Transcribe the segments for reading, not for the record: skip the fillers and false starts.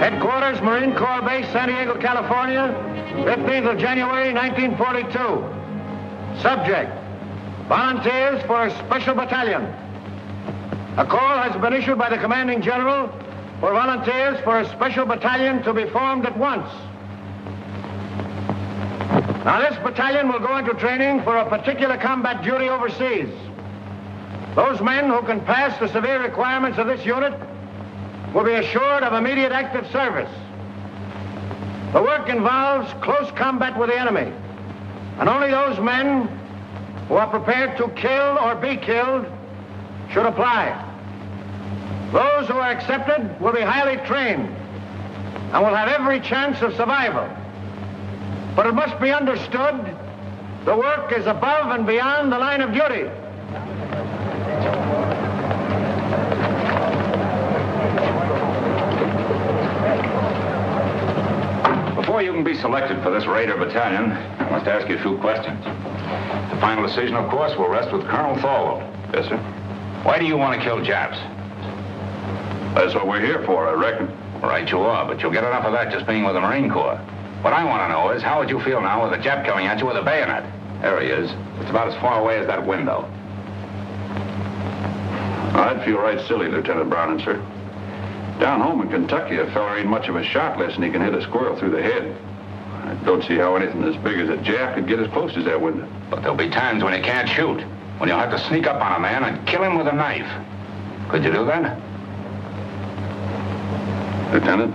Headquarters, Marine Corps Base, San Diego, California, 15th of January, 1942. Subject, volunteers for a special battalion. A call has been issued by the commanding general for volunteers for a special battalion to be formed at once. Now, this battalion will go into training for a particular combat duty overseas. Those men who can pass the severe requirements of this unit will be assured of immediate active service. The work involves close combat with the enemy, and only those men who are prepared to kill or be killed should apply. Those who are accepted will be highly trained and will have every chance of survival. But it must be understood, the work is above and beyond the line of duty. Before you can be selected for this Raider battalion, I must ask you a few questions. The final decision, of course, will rest with Colonel Thorwald. Yes, sir. Why do you want to kill Japs? That's what we're here for, I reckon. Right you are, but you'll get enough of that just being with the Marine Corps. What I want to know is, how would you feel now with a Jap coming at you with a bayonet? There he is. It's about as far away as that window. I'd feel right silly, Lieutenant Browning, sir. Down home in Kentucky, a fella ain't much of a shot unless he can hit a squirrel through the head. I don't see how anything as big as a Jap could get as close as that window. But there'll be times when you can't shoot, when you'll have to sneak up on a man and kill him with a knife. Could you do that? Lieutenant,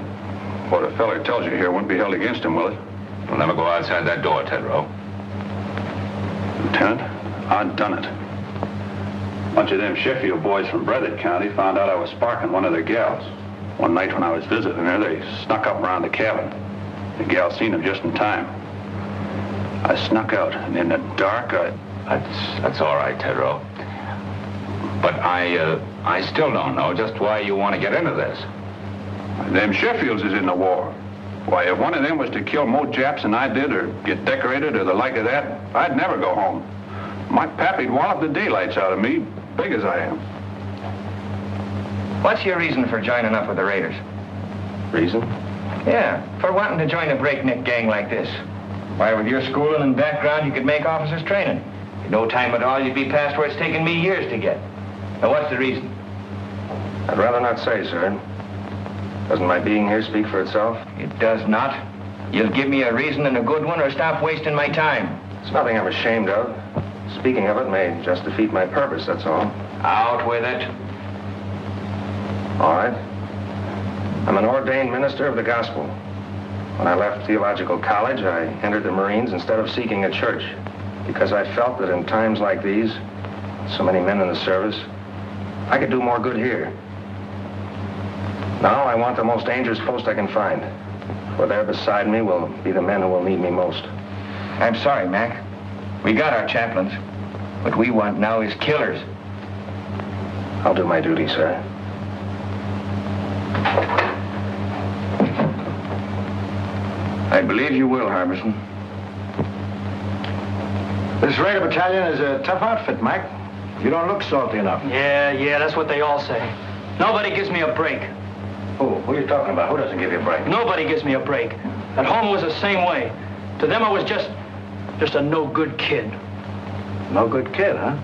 what a feller tells you here won't be held against him, will it? You'll never go outside that door, Tedrow. Lieutenant, I've done it. A bunch of them Sheffield boys from Breathitt County found out I was sparking one of their gals. One night when I was visiting her, they snuck up around the cabin. The gal seen them just in time. I snuck out, and in the dark, That's all right, Tedrow. But I still don't know just why you want to get into this. Them Sheffields is in the war. Why, if one of them was to kill more Japs than I did, or get decorated, or the like of that, I'd never go home. My pappy'd wallop the daylights out of me, big as I am. What's your reason for joining up with the Raiders? Reason? Yeah, for wanting to join a breakneck gang like this. Why, with your schooling and background, you could make officers' training. In no time at all, you'd be past where it's taken me years to get. Now, what's the reason? I'd rather not say, sir. Doesn't my being here speak for itself? It does not. You'll give me a reason and a good one, or stop wasting my time. It's nothing I'm ashamed of. Speaking of it may just defeat my purpose, that's all. Out with it. All right. I'm an ordained minister of the gospel. When I left theological college, I entered the Marines instead of seeking a church, because I felt that in times like these, so many men in the service, I could do more good here. Now I want the most dangerous post I can find, for there beside me will be the men who will need me most. I'm sorry, Mac. We got our chaplains. What we want now is killers. I'll do my duty, sir. I believe you will, Harbison. This Raider battalion is a tough outfit, Mac. You don't look salty enough. Yeah, that's what they all say. Nobody gives me a break. Who are you talking about? Who doesn't give you a break? Nobody gives me a break. At home it was the same way. To them I was just a no-good kid. No good kid, huh?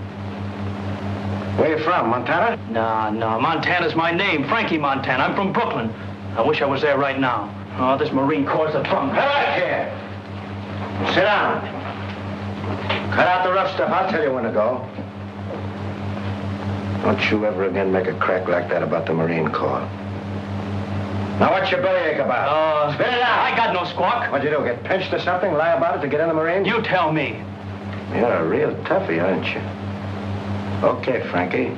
Where you from, Montana? No, Montana's my name, Frankie Montana. I'm from Brooklyn. I wish I was there right now. Oh, this Marine Corps' a bum. Come back here. Sit down. Cut out the rough stuff. I'll tell you when to go. Don't you ever again make a crack like that about the Marine Corps. Now, what's your bellyache about? Spit it out. I got no squawk. What'd you do, get pinched or something? Lie about it to get in the Marines? You tell me. You're a real toughie, aren't you? Okay, Frankie.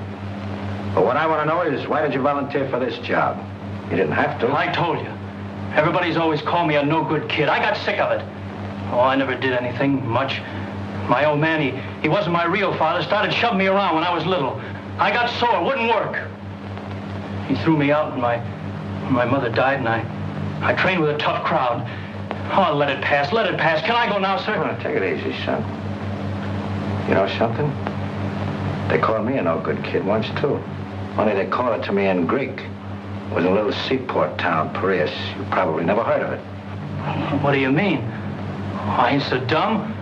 But what I want to know is, why did you volunteer for this job? You didn't have to. I told you. Everybody's always called me a no-good kid. I got sick of it. Oh, I never did anything much. My old man, he wasn't my real father, started shoving me around when I was little. I got sore, it wouldn't work. He threw me out when my mother died, and I trained with a tough crowd. Oh, let it pass. Can I go now, sir? Oh, take it easy, son. You know something? They called me a no-good kid once, too. Only they called it to me in Greek. was a little seaport town, Paris. You probably never heard of it. What do you mean? I ain't so dumb.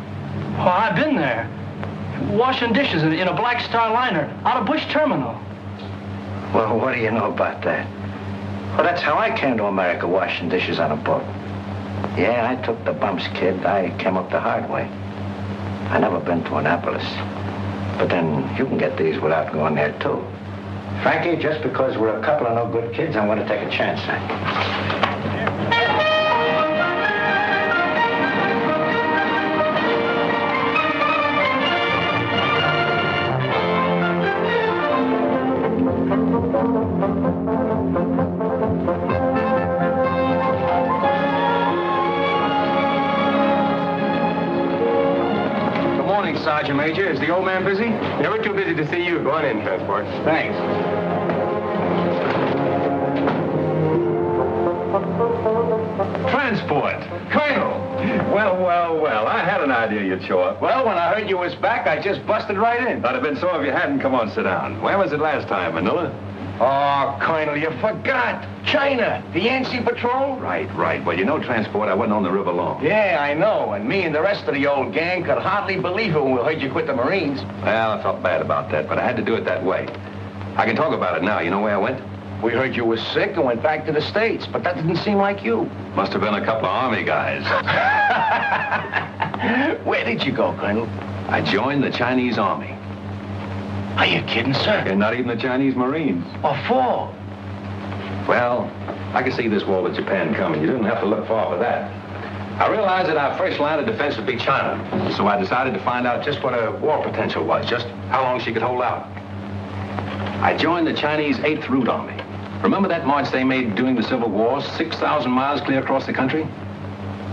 Oh, I've been there. Washing dishes in a Black Star liner out of Bush Terminal. Well, what do you know about that? Well, that's how I came to America, washing dishes on a boat. Yeah, I took the bumps, kid. I came up the hard way. I never been to Annapolis. But then you can get these without going there, too. Frankie, just because we're a couple of no good kids, I'm going to take a chance on you. Sergeant Major, is the old man busy? Never too busy to see you. Go on in, Transport. Thanks. Transport. Colonel. Well. I had an idea you'd show up. Well, when I heard you was back, I just busted right in. That'd have been so if you hadn't. Come on, sit down. Where was it last time, Manila? Oh, Colonel, you forgot. China, the Yancey Patrol. Right. Well, you know, Transport, I wasn't on the river long. Yeah, I know. And me and the rest of the old gang could hardly believe it when we heard you quit the Marines. Well, I felt bad about that, but I had to do it that way. I can talk about it now. You know where I went? We heard you was sick and went back to the States, but that didn't seem like you. Must have been a couple of Army guys. Where did you go, Colonel? I joined the Chinese Army. Are you kidding, sir? And not even the Chinese Marines. What for? Well, I could see this war with Japan coming. You didn't have to look far for that. I realized that our first line of defense would be China. So I decided to find out just what her war potential was, just how long she could hold out. I joined the Chinese 8th Route Army. Remember that march they made during the Civil War, 6,000 miles clear across the country?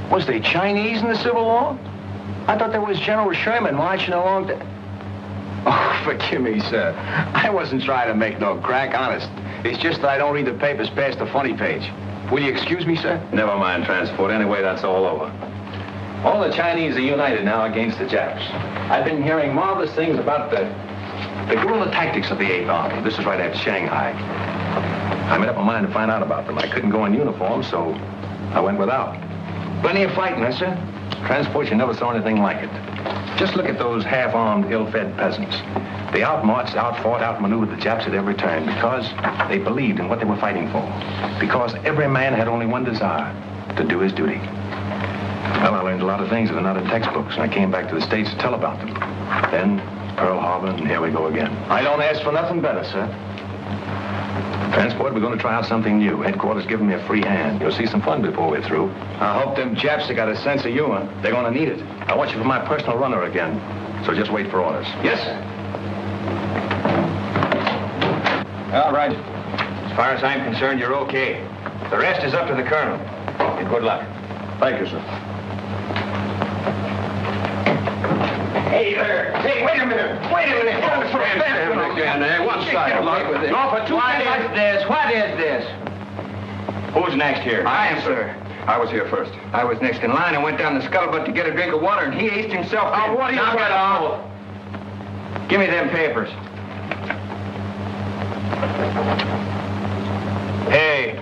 Was they Chinese in the Civil War? I thought there was General Sherman marching along the... Oh, forgive me, sir. I wasn't trying to make no crack, honest. It's just that I don't read the papers past the funny page. Will you excuse me, sir? Never mind, Transport. Anyway, that's all over. All the Chinese are united now against the Japs. I've been hearing marvelous things about the guerrilla tactics of the 8th Army. This is right after Shanghai. I made up my mind to find out about them. I couldn't go in uniform, so I went without. Plenty of fighting, huh, sir? Transport, you never saw anything like it. Just look at those half-armed, ill-fed peasants. They outmarched, outfought, outmaneuvered the Japs at every turn because they believed in what they were fighting for. Because every man had only one desire, to do his duty. Well, I learned a lot of things that are not in textbooks, and I came back to the States to tell about them. Then, Pearl Harbor, and here we go again. I don't ask for nothing better, sir. Transport, we're going to try out something new. Headquarters giving me a free hand. You'll see some fun before we're through. I hope them Japs have got a sense of humor. They're going to need it. I want you for my personal runner again. So just wait for orders. Yes, sir. All right. As far as I'm concerned, you're okay. The rest is up to the colonel. And good luck. Thank you, sir. Hey there. Hey, wait a minute. One side. No, for two minutes. What is this? Who's next here? I am, sir. I was here first. I was next in line and went down the scuttlebutt to get a drink of water, and he aced himself. Oh, what are you Knock it off. Give me them papers. Hey,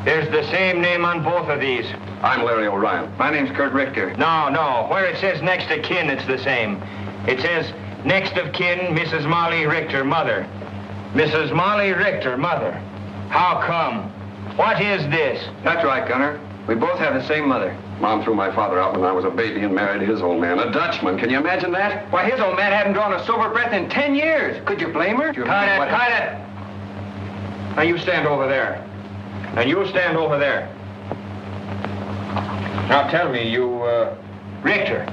there's the same name on both of these. I'm Larry O'Ryan. My name's Kurt Richter. No. Where it says next of kin, it's the same. It says next of kin, Mrs. Molly Richter, mother. Mrs. Molly Richter, mother. How come? What is this? That's right, Gunner. We both have the same mother. Mom threw my father out when I was a baby and married his old man, a Dutchman. Can you imagine that? Why, his old man hadn't drawn a sober breath in 10 years. Could you blame her? Cut it. Now you stand over there. And you stand over there. Now tell me, Richter,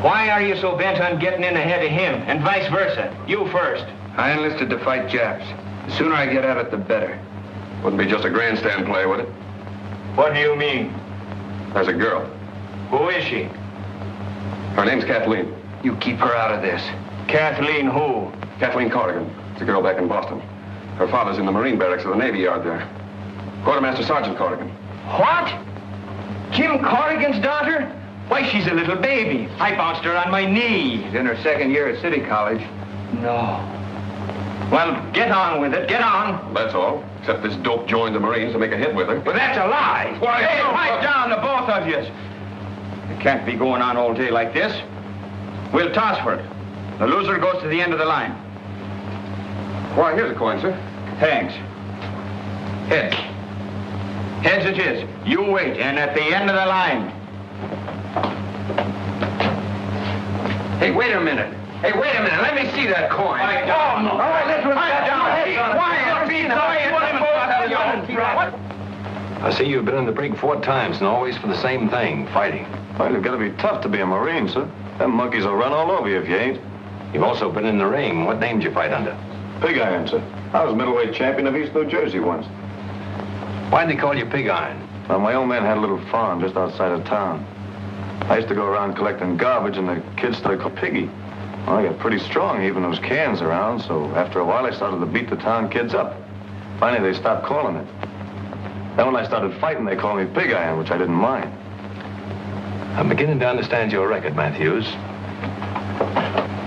why are you so bent on getting in ahead of him, and vice versa? You first. I enlisted to fight Japs. The sooner I get at it, the better. Wouldn't be just a grandstand play, would it? What do you mean? There's a girl. Who is she? Her name's Kathleen. You keep her out of this. Kathleen who? Kathleen Corrigan. It's a girl back in Boston. Her father's in the Marine barracks of the Navy Yard there. Quartermaster Sergeant Corrigan. What? Jim Corrigan's daughter? Why, she's a little baby. I bounced her on my knee. She's in her second year at City College. No. Well, get on with it. Get on. That's all. Except this dope joined the Marines to make a hit with her. But that's a lie. Why, Hey, no, pipe no. down, the both of you. It can't be going on all day like this. We'll toss for it. The loser goes to the end of the line. Why, here's a coin, sir. Thanks. Heads. Heads it is. You wait, and at the end of the line. Hey, wait a minute. Hey, wait a minute. Let me see that coin. No. All right, let's run that down. Quiet, be quiet. I see you've been in the brig 4 times and always for the same thing, fighting. Well, you've got to be tough to be a Marine, sir. Them monkeys will run all over you if you ain't. You've also been in the ring. What name did you fight under? Pig Iron, sir. I was middleweight champion of East New Jersey once. Why'd they call you Pig Iron? Well, my old man had a little farm just outside of town. I used to go around collecting garbage, and the kids started calling Piggy. Well, I got pretty strong, even those cans around, so after a while I started to beat the town kids up. Finally, they stopped calling it. Then when I started fighting, they called me Pig Iron, which I didn't mind. I'm beginning to understand your record, Matthews.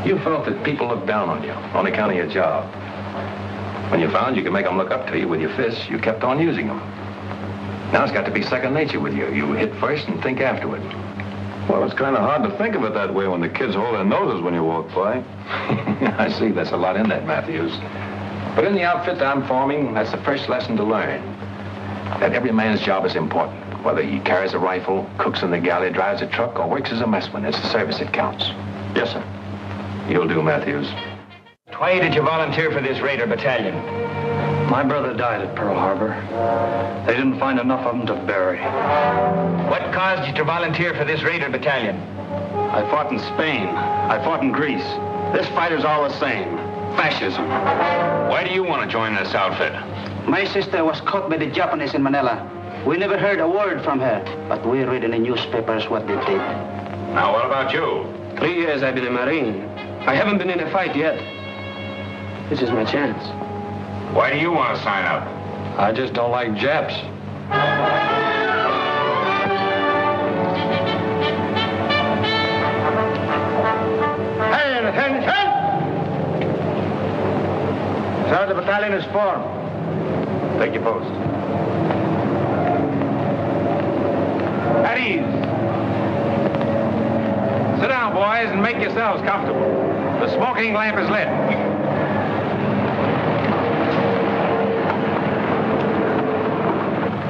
You felt that people looked down on you on account of your job. When you found you could make them look up to you with your fists, you kept on using them. Now it's got to be second nature with you. You hit first and think afterward. Well, it's kind of hard to think of it that way when the kids hold their noses when you walk by. I see. There's a lot in that, Matthews. But in the outfit that I'm forming, that's the first lesson to learn. That every man's job is important. Whether he carries a rifle, cooks in the galley, drives a truck, or works as a messman, it's the service that counts. Yes, sir. You'll do, Matthews. Why did you volunteer for this Raider battalion? My brother died at Pearl Harbor. They didn't find enough of him to bury. What caused you to volunteer for this Raider battalion? I fought in Spain. I fought in Greece. This fighter's all the same. Fascism. Why do you want to join this outfit? My sister was caught by the Japanese in Manila. We never heard a word from her, but we read in the newspapers what they did. Now, what about you? 3 years I've been a Marine. I haven't been in a fight yet. This is my chance. Why do you want to sign up? I just don't like Japs. Hey, attention! So the battalion is formed. Take your post. At ease. Sit down, boys, and make yourselves comfortable. The smoking lamp is lit.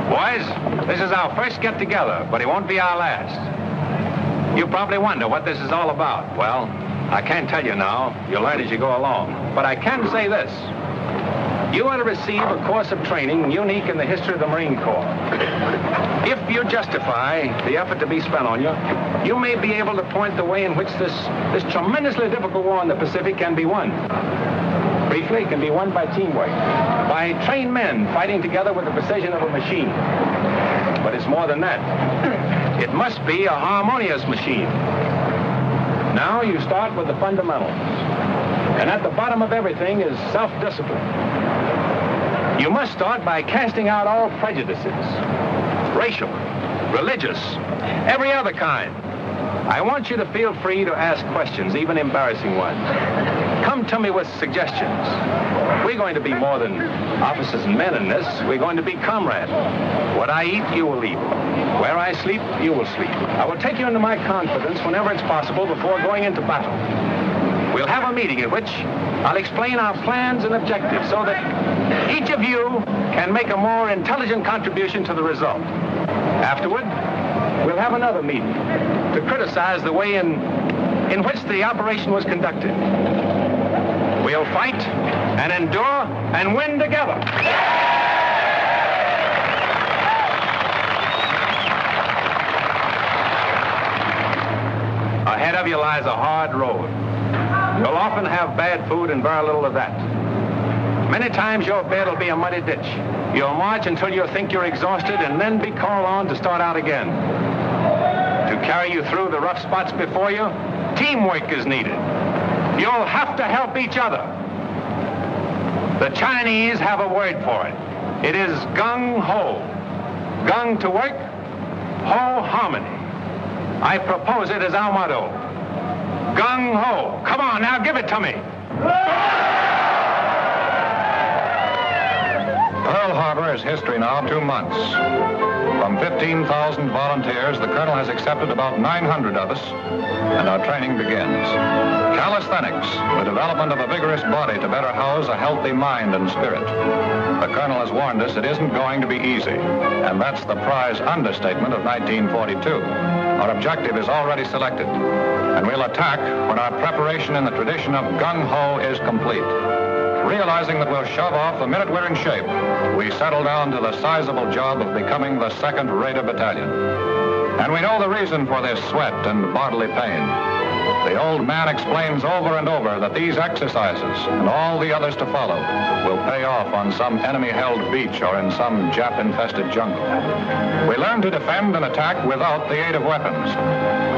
Boys, this is our first get-together, but it won't be our last. You probably wonder what this is all about. Well, I can't tell you now. You'll learn as you go along. But I can say this. You are to receive a course of training unique in the history of the Marine Corps. If you justify the effort to be spent on you, you may be able to point the way in which this tremendously difficult war in the Pacific can be won. Briefly, it can be won by teamwork, by trained men fighting together with the precision of a machine. But it's more than that. It must be a harmonious machine. Now you start with the fundamentals. And at the bottom of everything is self-discipline. You must start by casting out all prejudices. Racial, religious, every other kind. I want you to feel free to ask questions, even embarrassing ones. Come to me with suggestions. We're going to be more than officers and men in this. We're going to be comrades. What I eat, you will eat. Where I sleep, you will sleep. I will take you into my confidence whenever it's possible before going into battle. We'll have a meeting at which I'll explain our plans and objectives so that each of you can make a more intelligent contribution to the result. Afterward, we'll have another meeting to criticize the way in which the operation was conducted. We'll fight and endure and win together. Ahead of you lies a hard road. You'll often have bad food and very little of that. Many times your bed will be a muddy ditch. You'll march until you think you're exhausted and then be called on to start out again. To carry you through the rough spots before you, teamwork is needed. You'll have to help each other. The Chinese have a word for it. It is Gung Ho. Gung to work, Ho harmony. I propose it as our motto. Gung Ho. Come on, now give it to me. his history now 2 months. From 15,000 volunteers, the colonel has accepted about 900 of us, and our training begins. Calisthenics, the development of a vigorous body to better house a healthy mind and spirit. The colonel has warned us it isn't going to be easy, and that's the prize understatement of 1942. Our objective is already selected, and we'll attack when our preparation in the tradition of Gung Ho is complete. Realizing that we'll shove off the minute we're in shape, we settle down to the sizable job of becoming the 2nd Raider Battalion. And we know the reason for this sweat and bodily pain. The old man explains over and over that these exercises, and all the others to follow, will pay off on some enemy-held beach or in some Jap-infested jungle. We learn to defend and attack without the aid of weapons.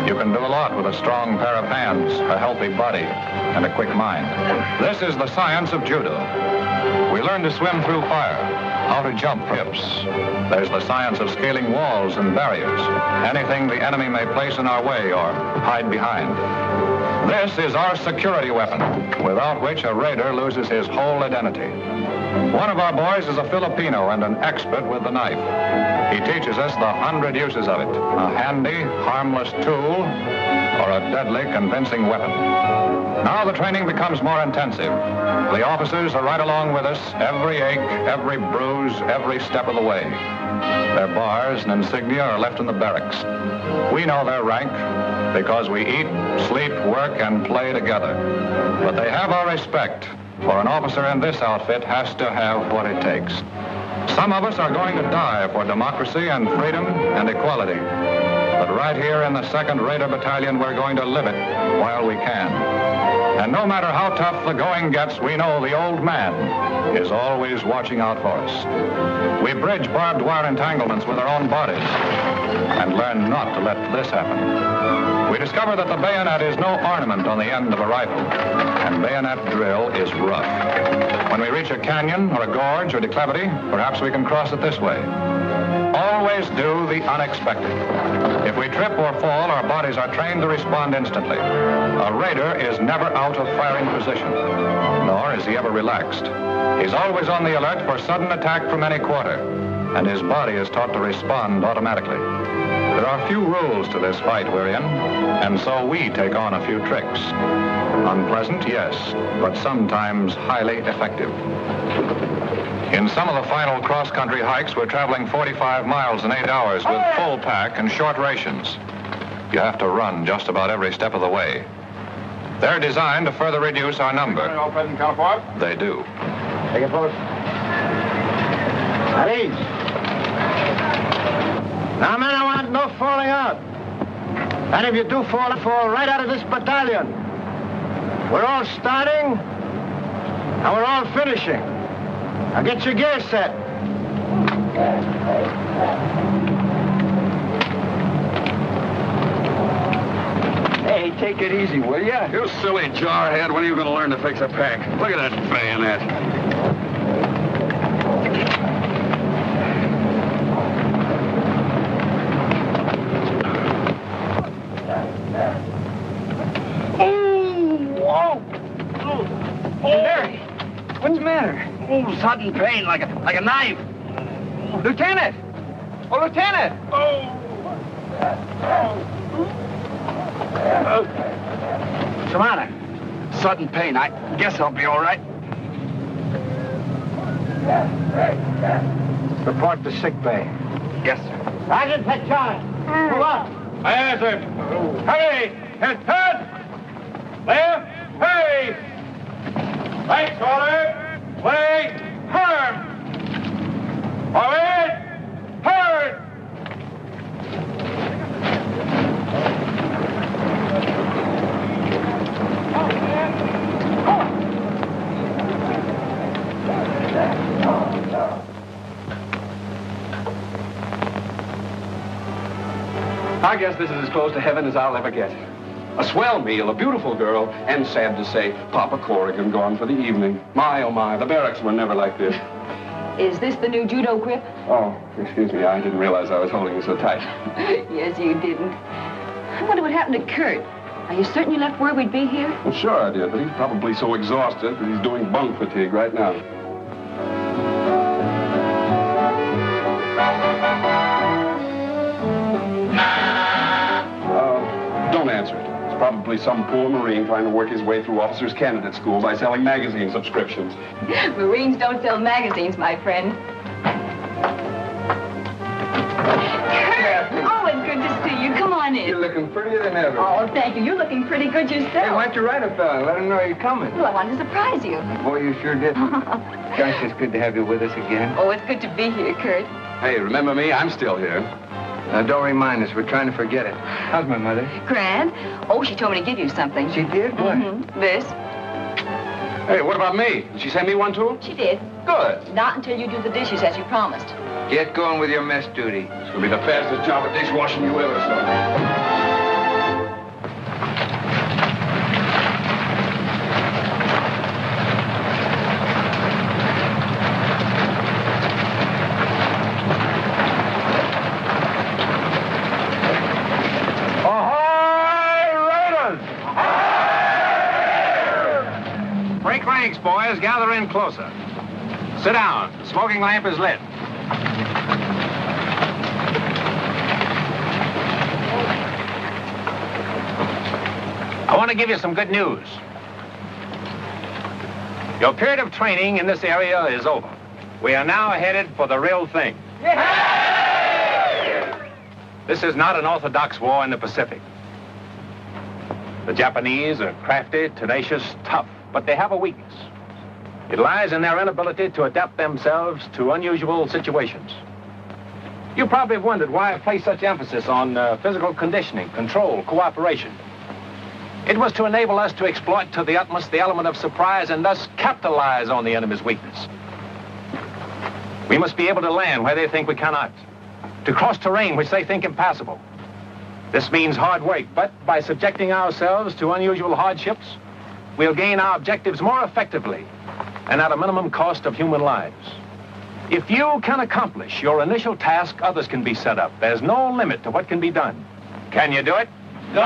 You can do a lot with a strong pair of hands, a healthy body, and a quick mind. This is the science of judo. We learn to swim through fire, how to jump hips. There's the science of scaling walls and barriers, anything the enemy may place in our way or hide behind. This is our security weapon, without which a raider loses his whole identity. One of our boys is a Filipino and an expert with the knife. He teaches us the 100 uses of it, a handy, harmless tool, or a deadly, convincing weapon. Now the training becomes more intensive. The officers are right along with us, every ache, every bruise, every step of the way. Their bars and insignia are left in the barracks. We know their rank because we eat, sleep, work, and play together. But they have our respect, for an officer in this outfit has to have what it takes. Some of us are going to die for democracy and freedom and equality. But right here in the 2nd Raider Battalion, we're going to live it while we can. And no matter how tough the going gets, we know the old man is always watching out for us. We bridge barbed wire entanglements with our own bodies and learn not to let this happen. We discover that the bayonet is no ornament on the end of a rifle, and bayonet drill is rough. When we reach a canyon or a gorge or declivity, perhaps we can cross it this way. Always do the unexpected. If we trip or fall, our bodies are trained to respond instantly. A raider is never out of firing position, nor is he ever relaxed. He's always on the alert for sudden attack from any quarter, and his body is taught to respond automatically. There are few rules to this fight we're in, and so we take on a few tricks. Unpleasant, yes, but sometimes highly effective. In some of the final cross-country hikes, we're traveling 45 miles in 8 hours with full pack and short rations. You have to run just about every step of the way. They're designed to further reduce our number. All present, counterpart. They do. Take it forward. At ease. Now, men, I want no falling out. And if you do fall right out of this battalion. We're all starting, and we're all finishing. Now get your gear set. Hey, take it easy, will ya? You silly jarhead. When are you going to learn to fix a pack? Look at that bayonet. Larry, what's the matter? Oh, sudden pain, like a knife. Lieutenant! Oh, Lieutenant! What's the matter? Sudden pain. I guess I'll be all right. Report to sick bay. Yes, sir. Sergeant, take charge. Move on. Aye, sir. Hurry! Head! Left! Hurry! Right shoulder! Way! Turn! Forward! Turn! I guess this is as close to heaven as I'll ever get. A swell meal, a beautiful girl, and sad to say, Papa Corrigan gone for the evening. My, oh my, the barracks were never like this. Is this the new judo grip? Oh, excuse me, I didn't realize I was holding you so tight. Yes, you didn't. I wonder what happened to Kurt. Are you certain you left word we'd be here? Well, sure I did, but he's probably so exhausted that he's doing bunk fatigue right now. Probably some poor Marine trying to work his way through officers' candidate school by selling magazine subscriptions. Marines don't sell magazines, my friend. Kurt! Oh, it's good to see you. Come on in. You're looking prettier than ever. Oh, thank you. You're looking pretty good yourself. Hey, why don't you write a fella? Let him know you're coming. Well, I wanted to surprise you. Boy, you sure did. Gosh, it's good to have you with us again. Oh, it's good to be here, Kurt. Hey, remember me? I'm still here. Now, don't remind us. We're trying to forget it. How's my mother? Grand. Oh, she told me to give you something. She did? What? Mm-hmm. This. Hey, what about me? Did she send me one, too? She did. Good. Not until you do the dishes as you promised. Get going with your mess duty. It's going to be the fastest job of dishwashing you ever saw. Break ranks, boys. Gather in closer. Sit down. The smoking lamp is lit. I want to give you some good news. Your period of training in this area is over. We are now headed for the real thing. This is not an orthodox war in the Pacific. The Japanese are crafty, tenacious, tough, but they have a weakness. It lies in their inability to adapt themselves to unusual situations. You probably have wondered why I place such emphasis on physical conditioning, control, cooperation. It was to enable us to exploit to the utmost the element of surprise and thus capitalize on the enemy's weakness. We must be able to land where they think we cannot, to cross terrain which they think impassable. This means hard work, but by subjecting ourselves to unusual hardships, we'll gain our objectives more effectively and at a minimum cost of human lives. If you can accomplish your initial task, others can be set up. There's no limit to what can be done. Can you do it? No!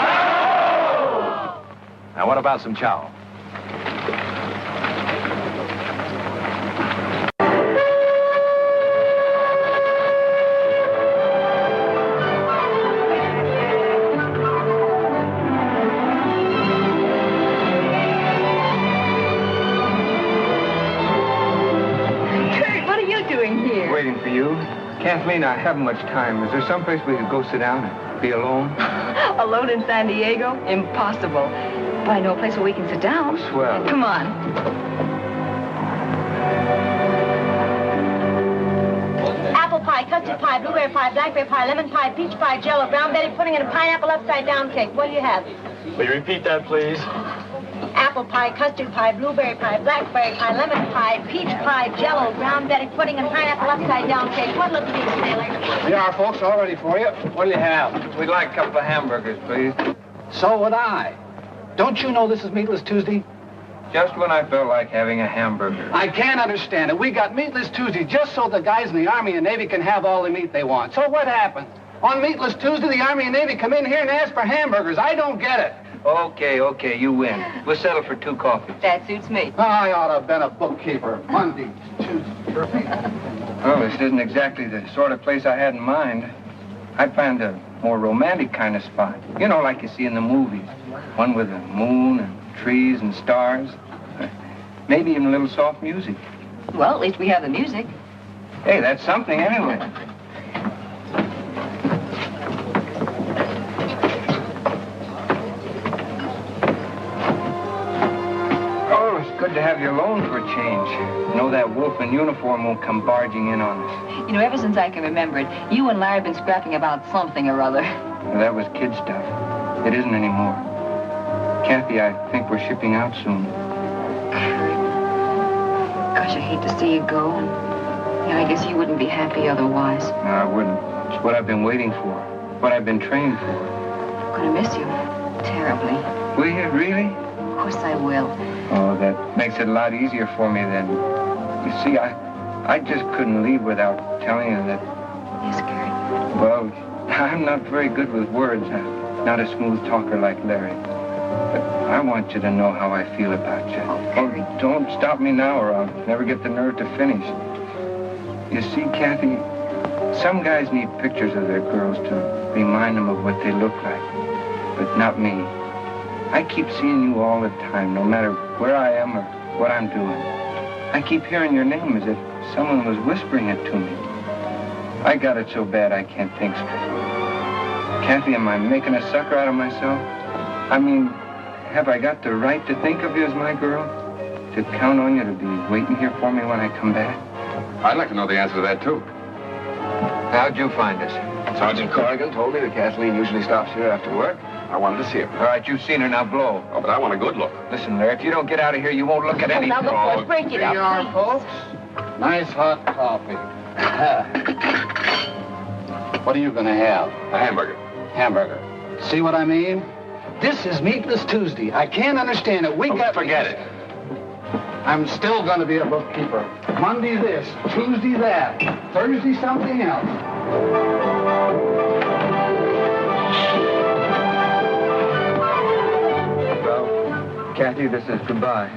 Now, what about some chow? Waiting for you. Kathleen, I haven't much time. Is there someplace we could go sit down and be alone? Alone in San Diego? Impossible. But I know a place where we can sit down. Oh, swell. Come on. Apple pie, custard pie, blueberry pie, blackberry pie, lemon pie, peach pie, jello, brown betty pudding, and a pineapple upside-down cake. What do you have? Will you repeat that, please? Apple pie, custard pie, blueberry pie, blackberry pie, lemon pie, peach pie, jello, brown betty pudding, and pineapple upside-down cake. What'll it be, Sailor? Here are folks, all ready for you. What'll you have? We'd like a couple of hamburgers, please. So would I. Don't you know this is Meatless Tuesday? Just when I felt like having a hamburger. I can't understand it. We got Meatless Tuesday just so the guys in the Army and Navy can have all the meat they want. So what happened? On Meatless Tuesday, the Army and Navy come in here and ask for hamburgers. I don't get it. Okay, you win. We'll settle for 2 coffees. That suits me. I ought to have been a bookkeeper. Monday, Tuesday. Well, this isn't exactly the sort of place I had in mind. I'd find a more romantic kind of spot. You know, like you see in the movies. One with a moon and trees and stars. Maybe even a little soft music. Well, at least we have the music. Hey, that's something anyway. Good to have you alone for a change. Know that wolf in uniform won't come barging in on us. You know, ever since I can remember it, you and Larry have been scrapping about something or other. Well, that was kid stuff. It isn't anymore. Kathy, I think we're shipping out soon. Gosh, I hate to see you go. And I guess you wouldn't be happy otherwise. No, I wouldn't. It's what I've been waiting for. What I've been trained for. I'm going to miss you terribly. Will you, really? Of course I will. Oh, that makes it a lot easier for me then. You see, I just couldn't leave without telling you that... Yes, Gert? Well, I'm not very good with words. I'm not a smooth talker like Larry. But I want you to know how I feel about you. Oh, don't stop me now or I'll never get the nerve to finish. You see, Kathy, some guys need pictures of their girls to remind them of what they look like. But not me. I keep seeing you all the time, no matter where I am or what I'm doing. I keep hearing your name as if someone was whispering it to me. I got it so bad I can't think straight. Kathy, am I making a sucker out of myself? I mean, have I got the right to think of you as my girl? To count on you to be waiting here for me when I come back? I'd like to know the answer to that, too. How'd you find us? Sergeant Corrigan told me that Kathleen usually stops here after work. I wanted to see her. All right, you've seen her, now blow. Oh, but I want a good look. Listen, Larry, if you don't get out of here, you won't look at anything. Now look, let's break it up, Here you are, please. folks. Nice hot coffee. What are you going to have? A hamburger. Hamburger. See what I mean? This is Meatless Tuesday. I can't understand it. Forget it. I'm still going to be a bookkeeper. Monday this, Tuesday that, Thursday something else. Well, Kathy, this is goodbye.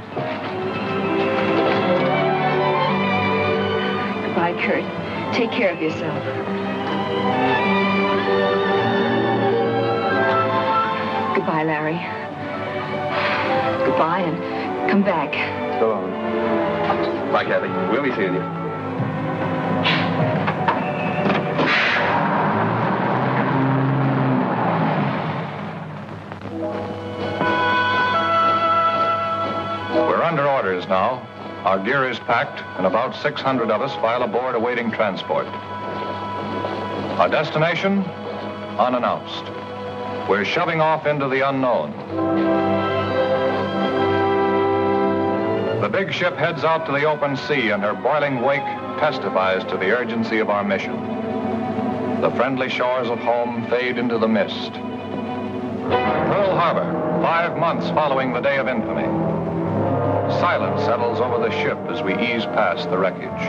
Goodbye, Kurt. Take care of yourself. Goodbye, Larry. Goodbye, and come back. So long. Bye, Kathy. We'll be seeing you. We're under orders now. Our gear is packed, and about 600 of us file aboard awaiting transport. Our destination? Unannounced. We're shoving off into the unknown. The big ship heads out to the open sea, and her boiling wake testifies to the urgency of our mission. The friendly shores of home fade into the mist. Pearl Harbor, 5 months following the day of infamy. Silence settles over the ship as we ease past the wreckage.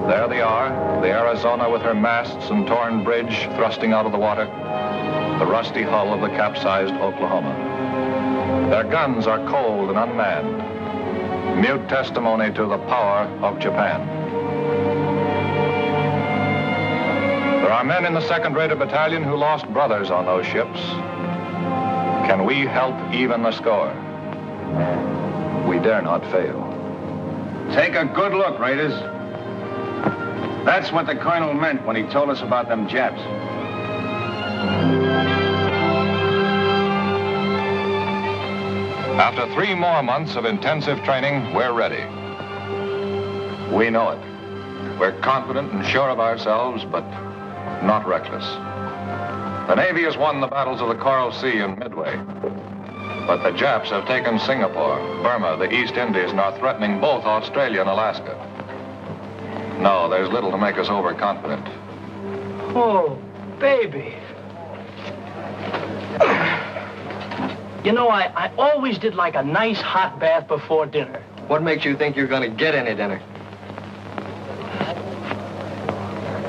There they are, the Arizona with her masts and torn bridge thrusting out of the water, the rusty hull of the capsized Oklahoma. Their guns are cold and unmanned, mute testimony to the power of Japan. There are men in the 2nd Raider Battalion who lost brothers on those ships. Can we help even the score? We dare not fail. Take a good look, Raiders. That's what the colonel meant when he told us about them Japs. After 3 more months of intensive training, we're ready. We know it. We're confident and sure of ourselves, but not reckless. The Navy has won the battles of the Coral Sea and Midway. But the Japs have taken Singapore, Burma, the East Indies, and are threatening both Australia and Alaska. No, there's little to make us overconfident. Oh, baby. You know, I always did like a nice hot bath before dinner. What makes you think you're going to get any dinner?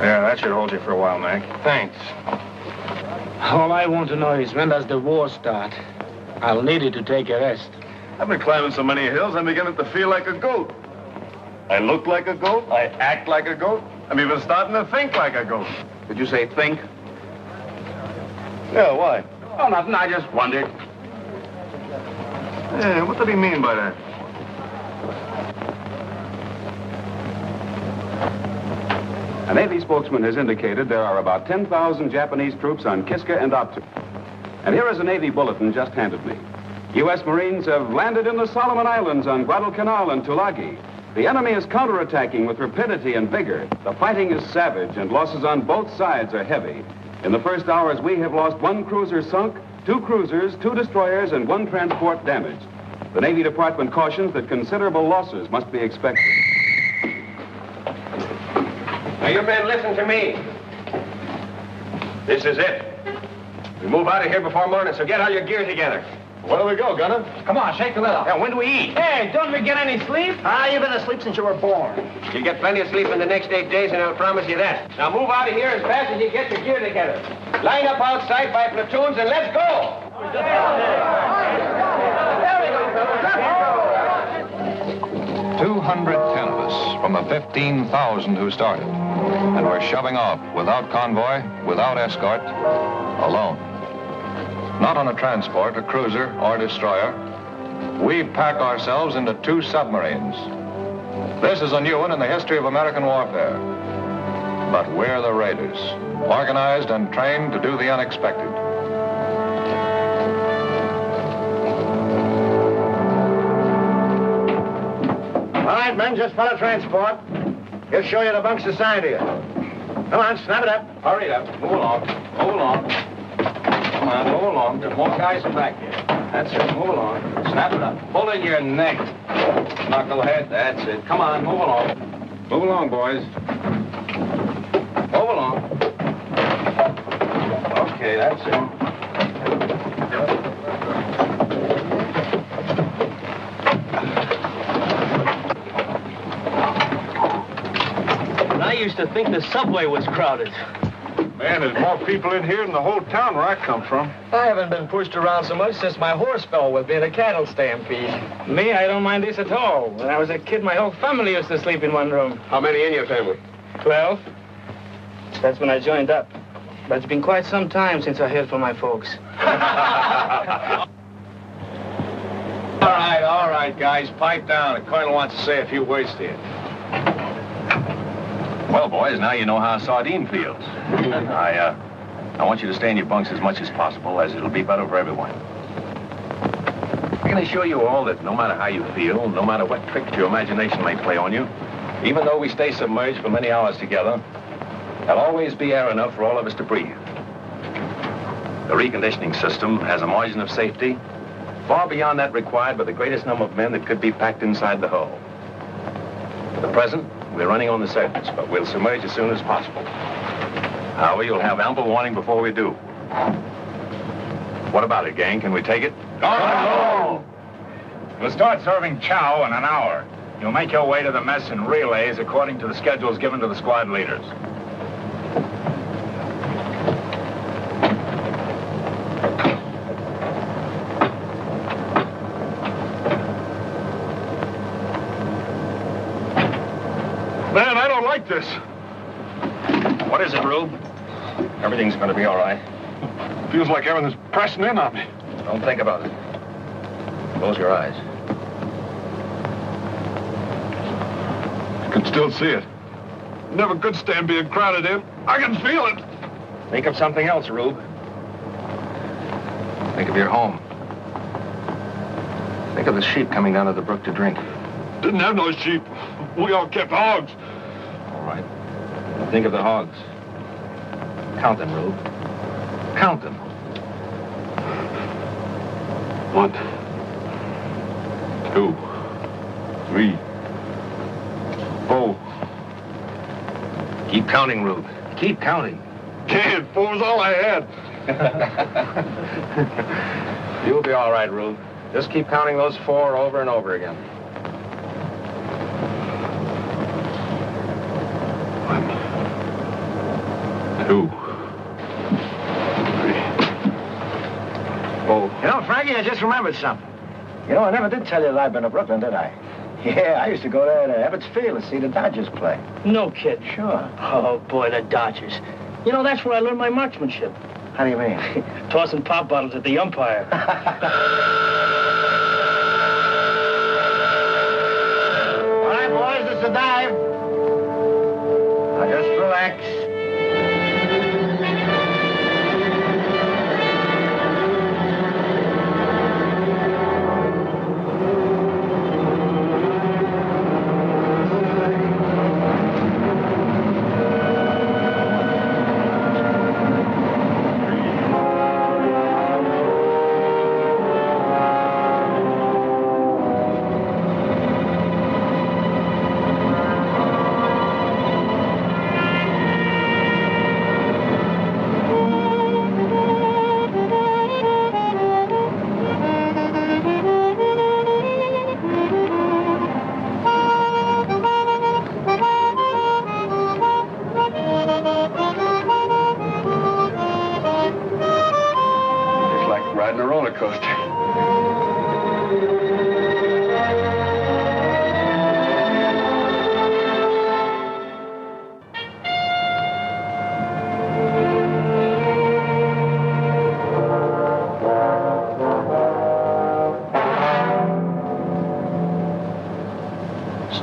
Yeah, that should hold you for a while, Mac. Thanks. All I want to know is when does the war start? I'll need it to take a rest. I've been climbing so many hills, I'm beginning to feel like a goat. I look like a goat. I act like a goat. I'm even starting to think like a goat. Did you say think? Yeah, why? Oh, nothing. I just wondered. Yeah, what did he mean by that? A Navy spokesman has indicated there are about 10,000 Japanese troops on Kiska and Attu. And here is a Navy bulletin just handed me. U.S. Marines have landed in the Solomon Islands on Guadalcanal and Tulagi. The enemy is counterattacking with rapidity and vigor. The fighting is savage, and losses on both sides are heavy. In the first hours, we have lost 1 cruiser sunk, 2 cruisers, 2 destroyers, and 1 transport damaged. The Navy Department cautions that considerable losses must be expected. Now, you men, listen to me. This is it. We move out of here before morning, so get all your gear together. Where do we go, Gunner? Come on, shake the lid off. Now, when do we eat? Hey, don't we get any sleep? You've been asleep since you were born. You'll get plenty of sleep in the next 8 days, and I'll promise you that. Now, move out of here as fast as you get your gear together. Line up outside by platoons, and let's go! 210 of us from the 15,000 who started. And we're shoving off without convoy, without escort, alone. Not on a transport, a cruiser, or destroyer. We pack ourselves into 2 submarines. This is a new one in the history of American warfare. But we're the Raiders, organized and trained to do the unexpected. All right, men, just follow transport. He'll show you the bunks assigned to you. Come on, snap it up. Hurry up. Move along. Move along. Come on, move along. There's more guys in back here. That's it. Move along. Snap it up. Pull in your neck. Knucklehead. That's it. Come on, move along. Move along, boys. Move along. Okay, that's it. I used to think the subway was crowded. Man, there's more people in here than the whole town where I come from. I haven't been pushed around so much since my horse fell with me in a cattle stampede. Me, I don't mind this at all. When I was a kid, my whole family used to sleep in one room. How many in your family? 12. That's when I joined up. But it's been quite some time since I heard from my folks. All right, guys, pipe down. The colonel wants to say a few words to you. Well, boys, now you know how a sardine feels. I want you to stay in your bunks as much as possible, as it'll be better for everyone. I can assure you all that no matter how you feel, no matter what tricks your imagination may play on you, even though we stay submerged for many hours together, there'll always be air enough for all of us to breathe. The reconditioning system has a margin of safety far beyond that required by the greatest number of men that could be packed inside the hull. For the present, we're running on the surface, but we'll submerge as soon as possible. However, you'll have ample warning before we do. What about it, gang? Can we take it? Oh! We'll start serving chow in an hour. You'll make your way to the mess in relays according to the schedules given to the squad leaders. Man, I don't like this. What is it, Rube? Everything's going to be all right. Feels like everything's pressing in on me. Don't think about it. Close your eyes. I can still see it. Never could stand being crowded in. I can feel it. Think of something else, Rube. Think of your home. Think of the sheep coming down to the brook to drink. Didn't have no sheep. We all kept hogs. All right. Think of the hogs. Count them, Rube. Count them. 1, 2, 3, 4. Keep counting, Rube. Keep counting. Can't. 4 was all I had. You'll be all right, Rube. Just keep counting those 4 over and over again. 2, 3, 4. You know, Frankie, I just remembered something. You know, I never did tell you that I've been to Brooklyn, did I? Yeah, I used to go there to Ebbets Field to see the Dodgers play. No kid. Sure. Oh, boy, the Dodgers. You know, that's where I learned my marksmanship. How do you mean? Tossing pop bottles at the umpire. All right, boys, it's a dive. Now just relax.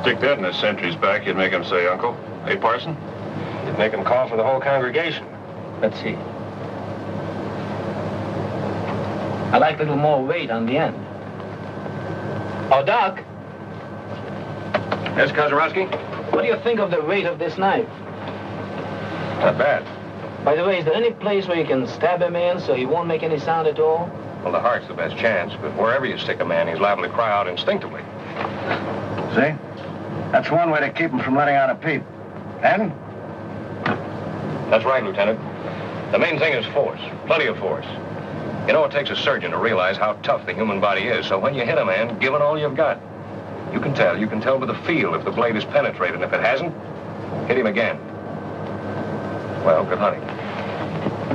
Stick that in his sentry's back, you'd make him say, Uncle. Hey, Parson? You'd make him call for the whole congregation. Let's see. I like a little more weight on the end. Oh, Doc. Yes, Kozarowski? What do you think of the weight of this knife? Not bad. By the way, is there any place where you can stab a man so he won't make any sound at all? Well, the heart's the best chance, but wherever you stick a man, he's liable to cry out instinctively. See? That's one way to keep him from letting out a peep. And? That's right, Lieutenant. The main thing is force. Plenty of force. You know, it takes a surgeon to realize how tough the human body is, so when you hit a man, give it all you've got. You can tell by the feel if the blade is penetrated, and if it hasn't, hit him again. Well, good hunting.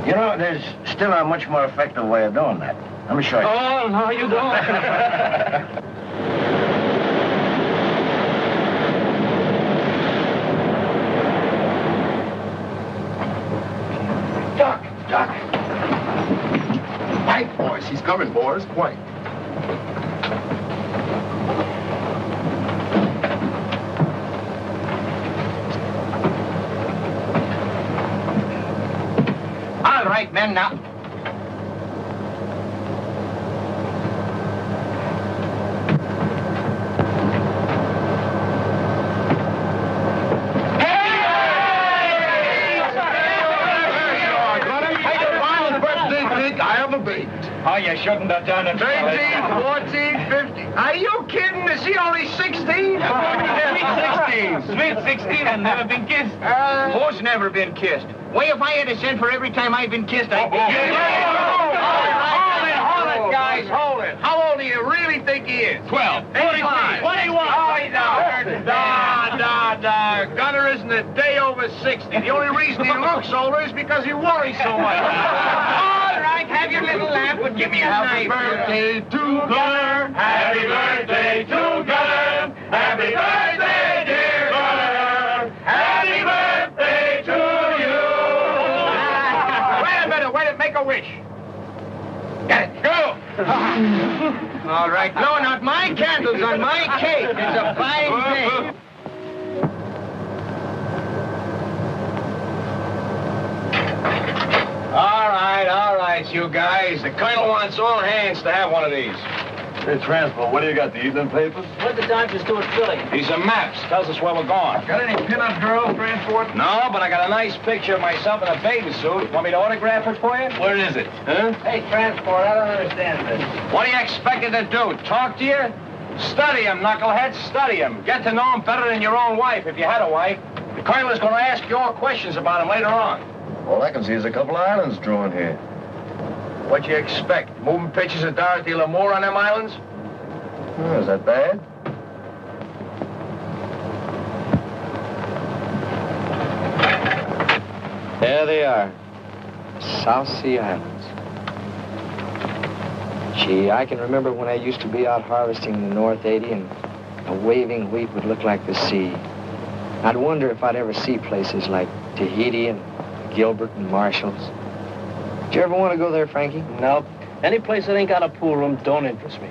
You know, there's still a much more effective way of doing that. Let me show you. Oh, no, you don't. Doc. Quiet, boys. He's coming, boys. Quiet. All right, men, now. Oh, you shouldn't have done it. 13, 14, 15. Are you kidding? Is he only 16? Sweet 16 and never been kissed. Who's never been kissed? Why, if I had to send for every time I've been kissed, I'd be... Hold it, guys, hold it. How old do you really think he is? 12. 45. 21. Oh, he's Gunner isn't a day over 60. The only reason he looks older is because he worries so much. All right, have your little laugh, but give me a knife. Happy birthday to Gunner. Happy birthday to Gunner. Happy birthday, dear Gunner. Happy birthday to you. Wait a minute, make a wish. Get it, go. All right, no, not my candles on my cake. It's a fine day. All right, you guys. The colonel wants all hands to have one of these. Hey, Transport, what do you got, the evening papers? What did the doctors do at Philly? These are maps. Tells us where we're going. Got any pin-up girls, Transport? No, but I got a nice picture of myself in a bathing suit. Want me to autograph it for you? Where is it? Huh? Hey, Transport, I don't understand this. What do you expect it to do? Talk to you? Study him, knucklehead. Study him. Get to know him better than your own wife, if you had a wife. The colonel is going to ask you all questions about him later on. All I can see is a couple of islands drawn here. What you expect? Moving pictures of Dorothy Lamour on them islands? Oh, is that bad? There they are. South Sea Islands. Gee, I can remember when I used to be out harvesting in the North 80 and a waving wheat would look like the sea. I'd wonder if I'd ever see places like Tahiti and Gilbert and Marshall's. Did you ever want to go there, Frankie? Nope. Any place that ain't got a pool room don't interest me.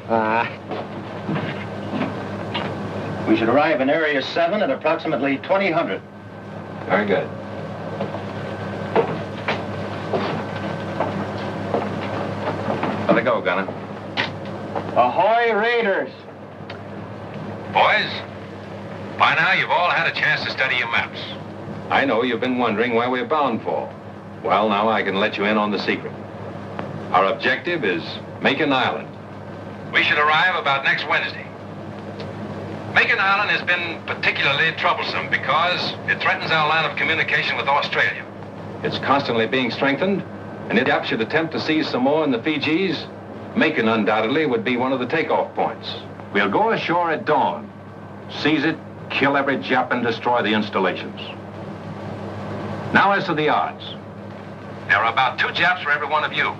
We should arrive in Area 7 at approximately 2000. Very good. Let it go, Gunner. Ahoy, Raiders! Boys, by now you've all had a chance to study your maps. I know you've been wondering where we're bound for. Well, now I can let you in on the secret. Our objective is Macon Island. We should arrive about next Wednesday. Macon Island has been particularly troublesome because it threatens our line of communication with Australia. It's constantly being strengthened, and if Jap should attempt to seize Samoa and the Fijis, Macon undoubtedly would be one of the takeoff points. We'll go ashore at dawn, seize it, kill every Jap, and destroy the installations. Now as to the odds. There are about 2 Japs for every one of you.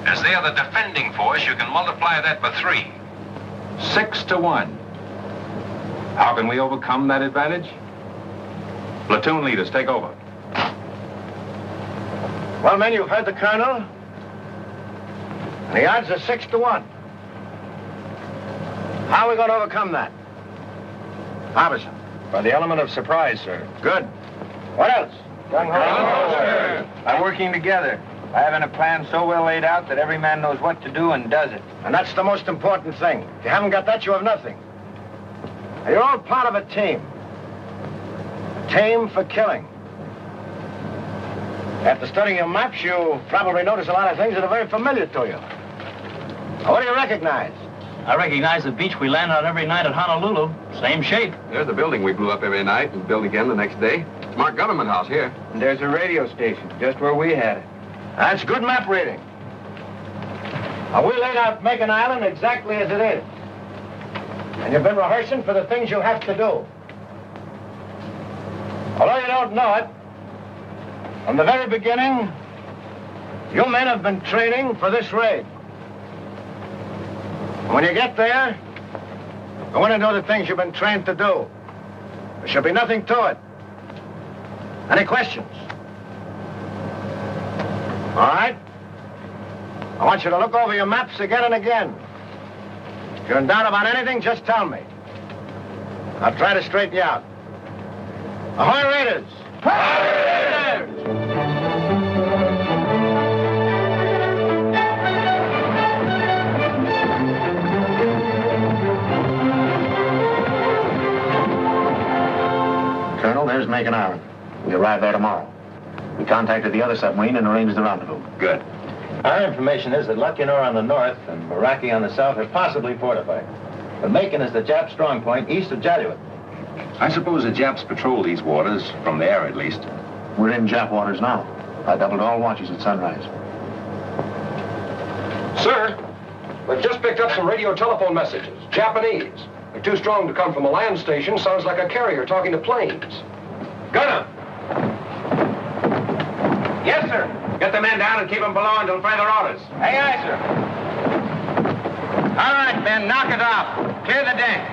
As they are the defending force, you can multiply that by 3. 6 to 1. How can we overcome that advantage? Platoon leaders, take over. Well, men, you've heard the colonel. And the odds are 6 to 1. How are we going to overcome that? Harbison. For the element of surprise, sir. Good. What else? Gung Ho, sir. By working together. By having a plan so well laid out that every man knows what to do and does it. And that's the most important thing. If you haven't got that, you have nothing. Now, you're all part of a team. A team for killing. After studying your maps, you probably notice a lot of things that are very familiar to you. Now, what do you recognize? I recognize the beach we land on every night at Honolulu. Same shape. There's the building we blew up every night and built again the next day. Smart government house here. And there's a radio station, just where we had it. That's good map reading. Now, we laid out Macon Island exactly as it is. And you've been rehearsing for the things you have to do. Although you don't know it, from the very beginning, you men have been training for this raid. When you get there, go in and do the things you've been trained to do. There should be nothing to it. Any questions? All right? I want you to look over your maps again and again. If you're in doubt about anything, just tell me. I'll try to straighten you out. Ahoy, Raiders! Ahoy, Raiders! Colonel, there's Macon Island. We arrive there tomorrow. We contacted the other submarine and arranged the rendezvous. Good. Our information is that Lucknow on the north and Meraki on the south are possibly fortified. But Macon is the Jap strong point east of Jalluit. I suppose the Japs patrol these waters, from there at least. We're in Jap waters now. I doubled all watches at sunrise. Sir, we've just picked up some radio telephone messages. Japanese. They're too strong to come from a land station. Sounds like a carrier talking to planes. Gunner! Yes, sir. Get the men down and keep them below until further orders. Aye, aye, sir. All right, men, knock it off. Clear the deck.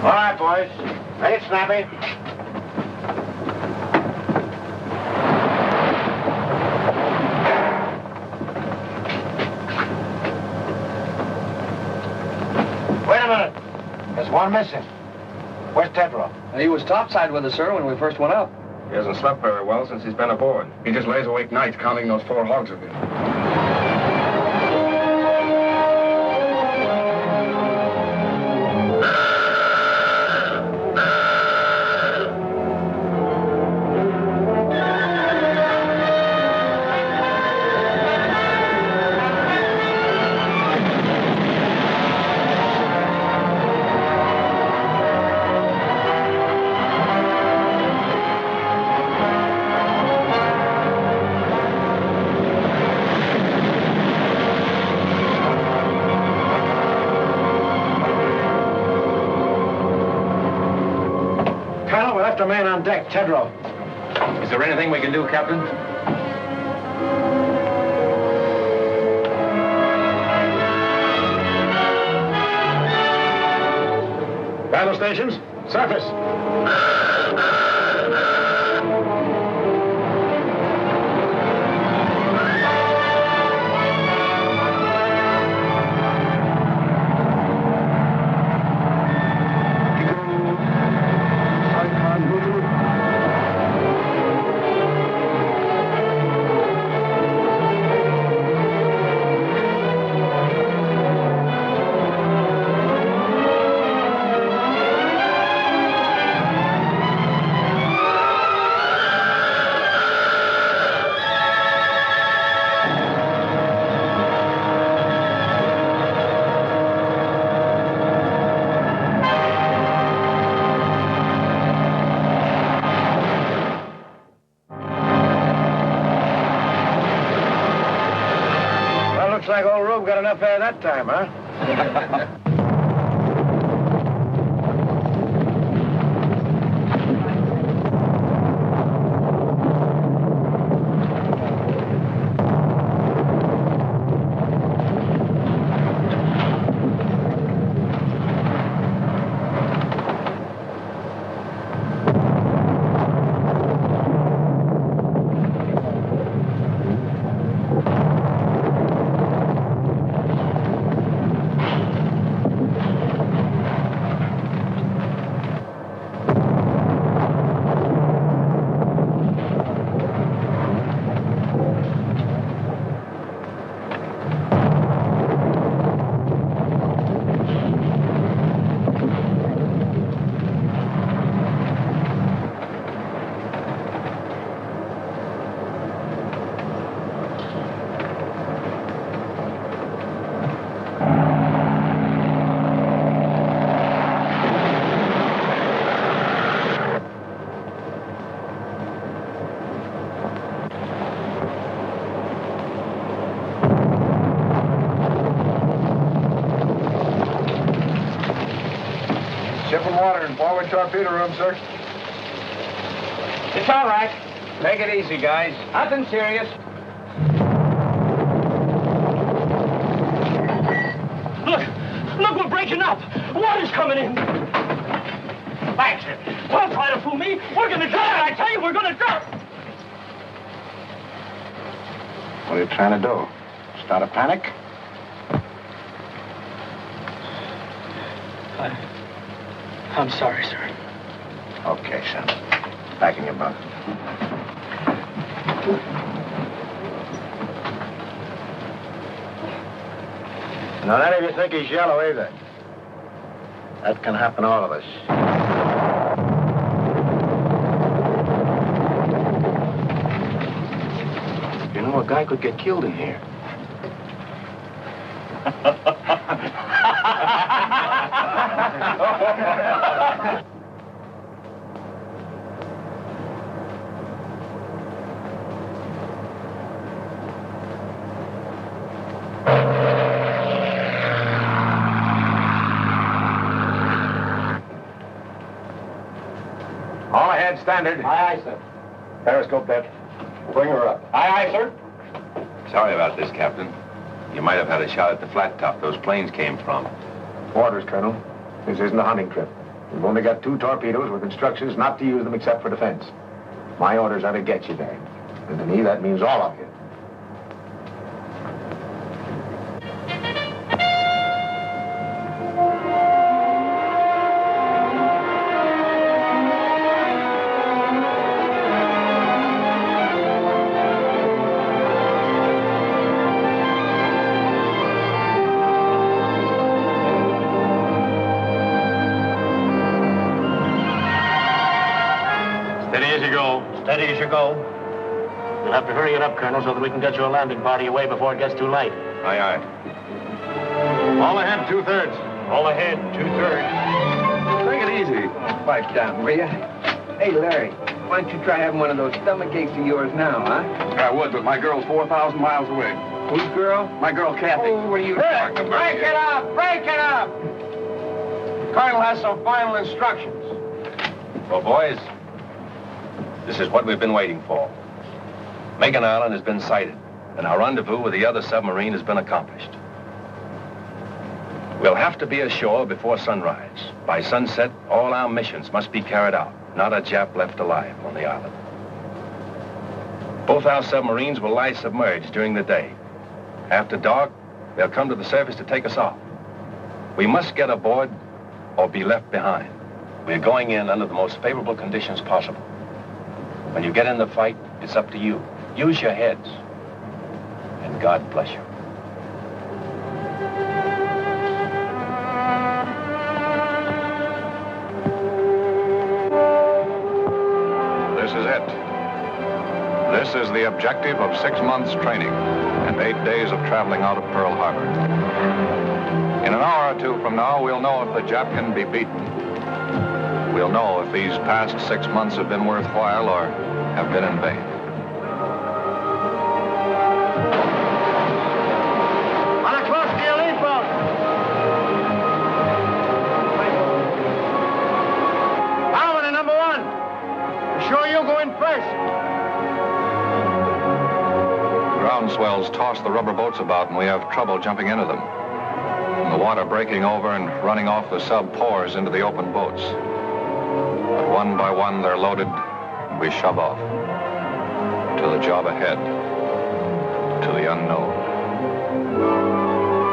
All right, boys. Make it snappy. Wait a minute. There's one missing. Where's Tedrow? He was topside with us, sir, when we first went up. He hasn't slept very well since he's been aboard. He just lays awake nights counting those 4 hogs of his. Colonel, we left a man on deck, Tedrow. Is there anything we can do, Captain? Battle stations, surface. Looks like old Rube got enough air that time, huh? Ship and water in forward torpedo room, sir. It's all right. Take it easy, guys. Nothing serious. Look, we're breaking up. Water's coming in. Thanks. Don't try to fool me. We're going to drown. I tell you, we're going to drown. What are you trying to do? Start a panic? I'm sorry, sir. Okay, son. Back in your bunk. Now, none of you think he's yellow either. That can happen to all of us. You know, a guy could get killed in here. All ahead, standard. Aye, aye, sir. Periscope that. Bring her up. Aye, aye, sir. Sorry about this, Captain. You might have had a shot at the flat top those planes came from. Orders, Colonel. This isn't a hunting trip. We've only got 2 torpedoes with instructions not to use them except for defense. My orders are to get you there. And to me, that means all of you. Steady as you go. You'll have to hurry it up, Colonel, so that we can get your landing party away before it gets too late. Aye, aye. All ahead, 2/3. All ahead, 2/3. Take it easy. Pipe down, will you? Hey, Larry, why don't you try having one of those stomach aches of yours now, huh? I would, but my girl's 4,000 miles away. Whose girl? My girl, Kathy. Oh, what are you talking about? Break it up! Break it up! Colonel has some final instructions. Well, boys, this is what we've been waiting for. Macon Island has been sighted, and our rendezvous with the other submarine has been accomplished. We'll have to be ashore before sunrise. By sunset, all our missions must be carried out. Not a Jap left alive on the island. Both our submarines will lie submerged during the day. After dark, they'll come to the surface to take us off. We must get aboard or be left behind. We're going in under the most favorable conditions possible. When you get in the fight, it's up to you. Use your heads. And God bless you. This is it. This is the objective of 6 months' training and 8 days of traveling out of Pearl Harbor. In an hour or 2 from now, we'll know if the Jap can be beaten. We'll know if these past 6 months have been worthwhile or have been in vain. On a close to your lead boat. Bowman, number 1. Be sure you go in first. Ground swells toss the rubber boats about, and we have trouble jumping into them. And the water breaking over and running off the sub pours into the open boats. But one by one, they're loaded, and we shove off. To the job ahead. To the unknown.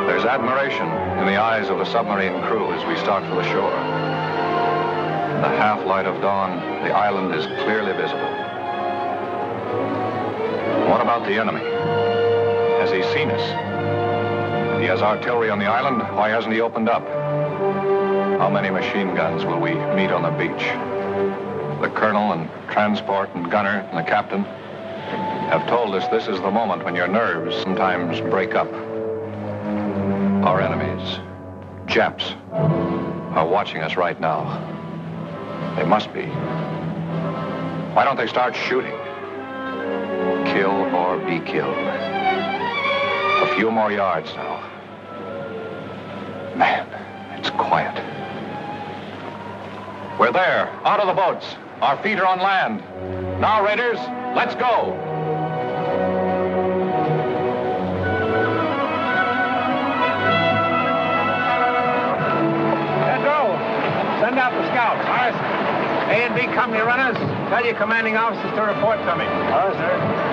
There's admiration in the eyes of the submarine crew as we start for the shore. In the half-light of dawn, the island is clearly visible. What about the enemy? Has he seen us? If he has artillery on the island, why hasn't he opened up? How many machine guns will we meet on the beach? The colonel and transport and gunner and the captain have told us this is the moment when your nerves sometimes break up. Our enemies, Japs, are watching us right now. They must be. Why don't they start shooting? Kill or be killed. A few more yards now. Man, it's quiet. We're there, out of the boats. Our feet are on land. Now, Raiders, let's go. Pedro, send out the scouts. Aye, sir. A and B company runners, tell your commanding officers to report to me. Aye, sir.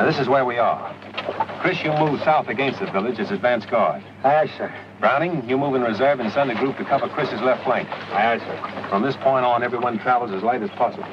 This is where we are. Chris, you move south against the village as advance guard. Aye, sir. Browning, you move in reserve and send a group to cover Chris's left flank. Aye, sir. From this point on, everyone travels as light as possible.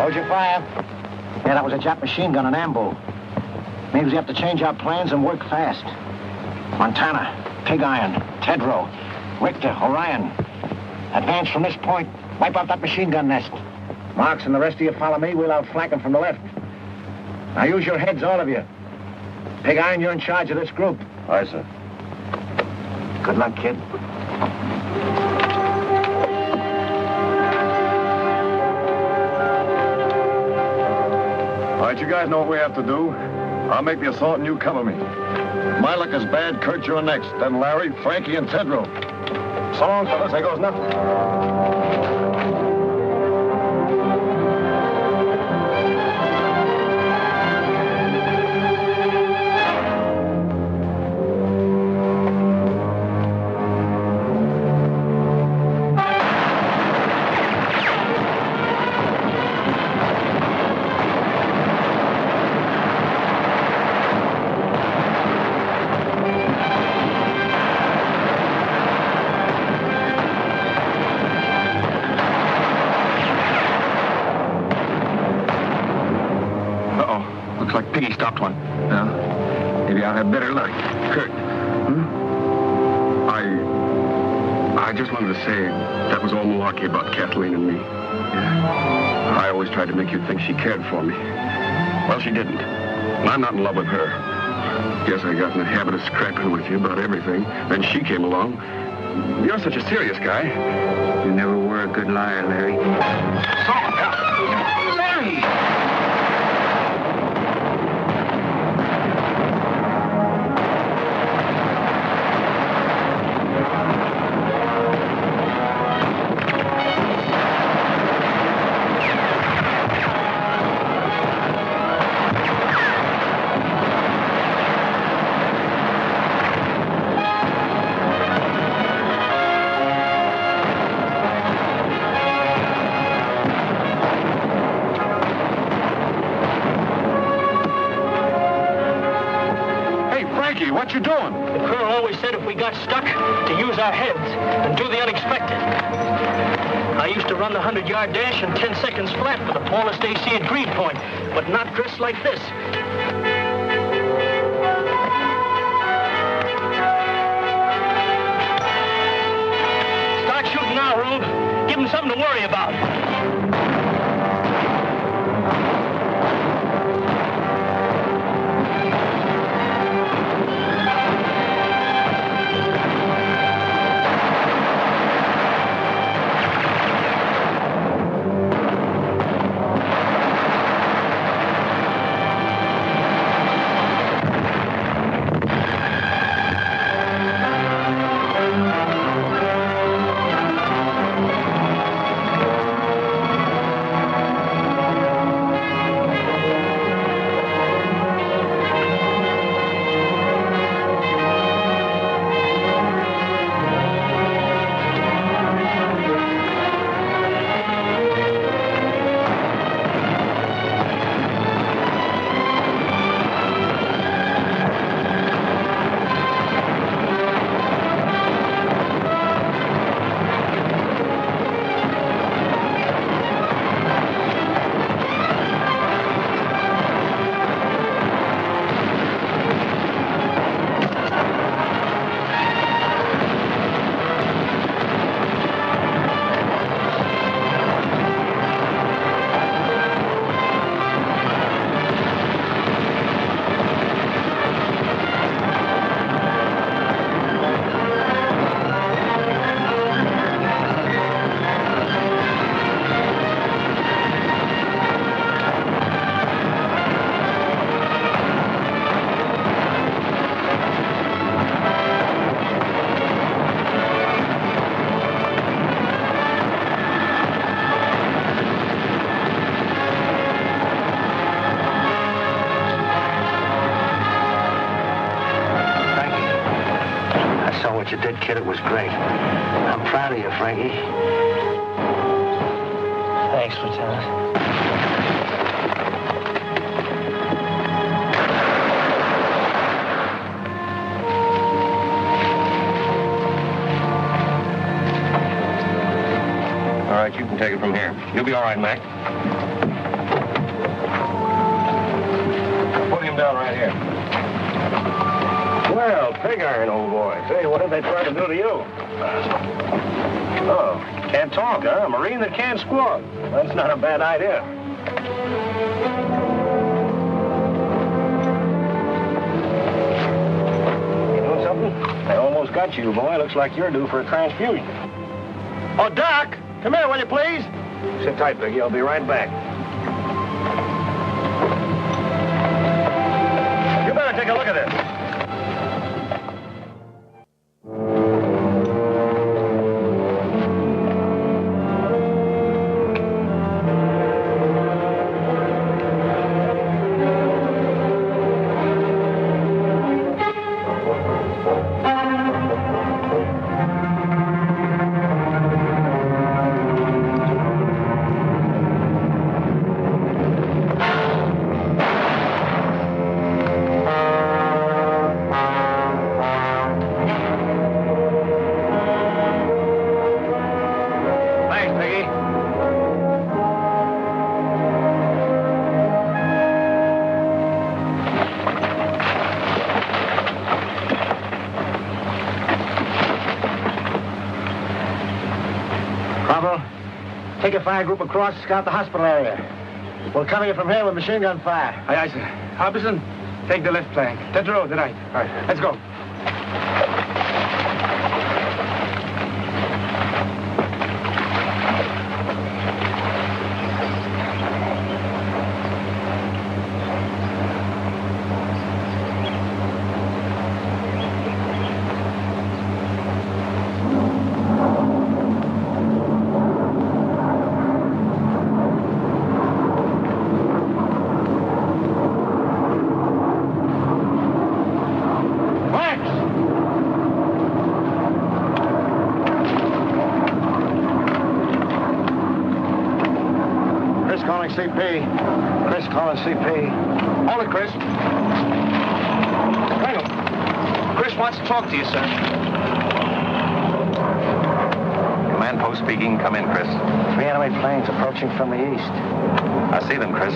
Hold your fire. Yeah, that was a Jap machine gun, an ambo. Means we have to change our plans and work fast. Montana, Pig Iron, Tedrow, Richter, Orion. Advance from this point. Wipe out that machine gun nest. Marks and the rest of you follow me. We'll outflank them from the left. Now use your heads, all of you. Pig Iron, you're in charge of this group. Aye, sir. Good luck, kid. All right, you guys know what we have to do. I'll make the assault and you cover me. If my luck is bad, Kurt, you're next. Then Larry, Frankie, and Tedrow. So long, fellas. There goes nothing. Larry. Kurt. I just wanted to say that was all malarkey about Kathleen and me. Yeah. I always tried to make you think she cared for me. Well, she didn't. And I'm not in love with her. Guess I got in the habit of scrapping with you about everything. Then she came along. You're such a serious guy. You never were a good liar, Larry. Larry! What you doing? The colonel always said if we got stuck, to use our heads and do the unexpected. I used to run the 100-yard dash in 10 seconds flat for the tallest AC at Greenpoint, but not dressed like this. Start shooting now, Rube. Give him something to worry about. What you did, kid, it was great. I'm proud of you, Frankie. Thanks, Lieutenant. All right, you can take it from here. You'll be all right, Mac. Put him down right here. Well, pig iron, old boy. Say, what did they try to do to you? Oh, can't talk, huh? A Marine that can't squawk. That's not a bad idea. You know something? I almost got you, boy. Looks like you're due for a transfusion. Oh, Doc! Come here, will you, please? Sit tight, Biggie. I'll be right back. You better take a look at this. Take a fire group across, scout the hospital area. We'll cover you from here with machine gun fire. Aye, sir. Harbison, take the left flank. Tetro, the right. All right, let's go. CP. Chris calling CP. Hold it, Chris. Colonel, Chris wants to talk to you, sir. Command post speaking. Come in, Chris. 3 enemy planes approaching from the east. I see them, Chris.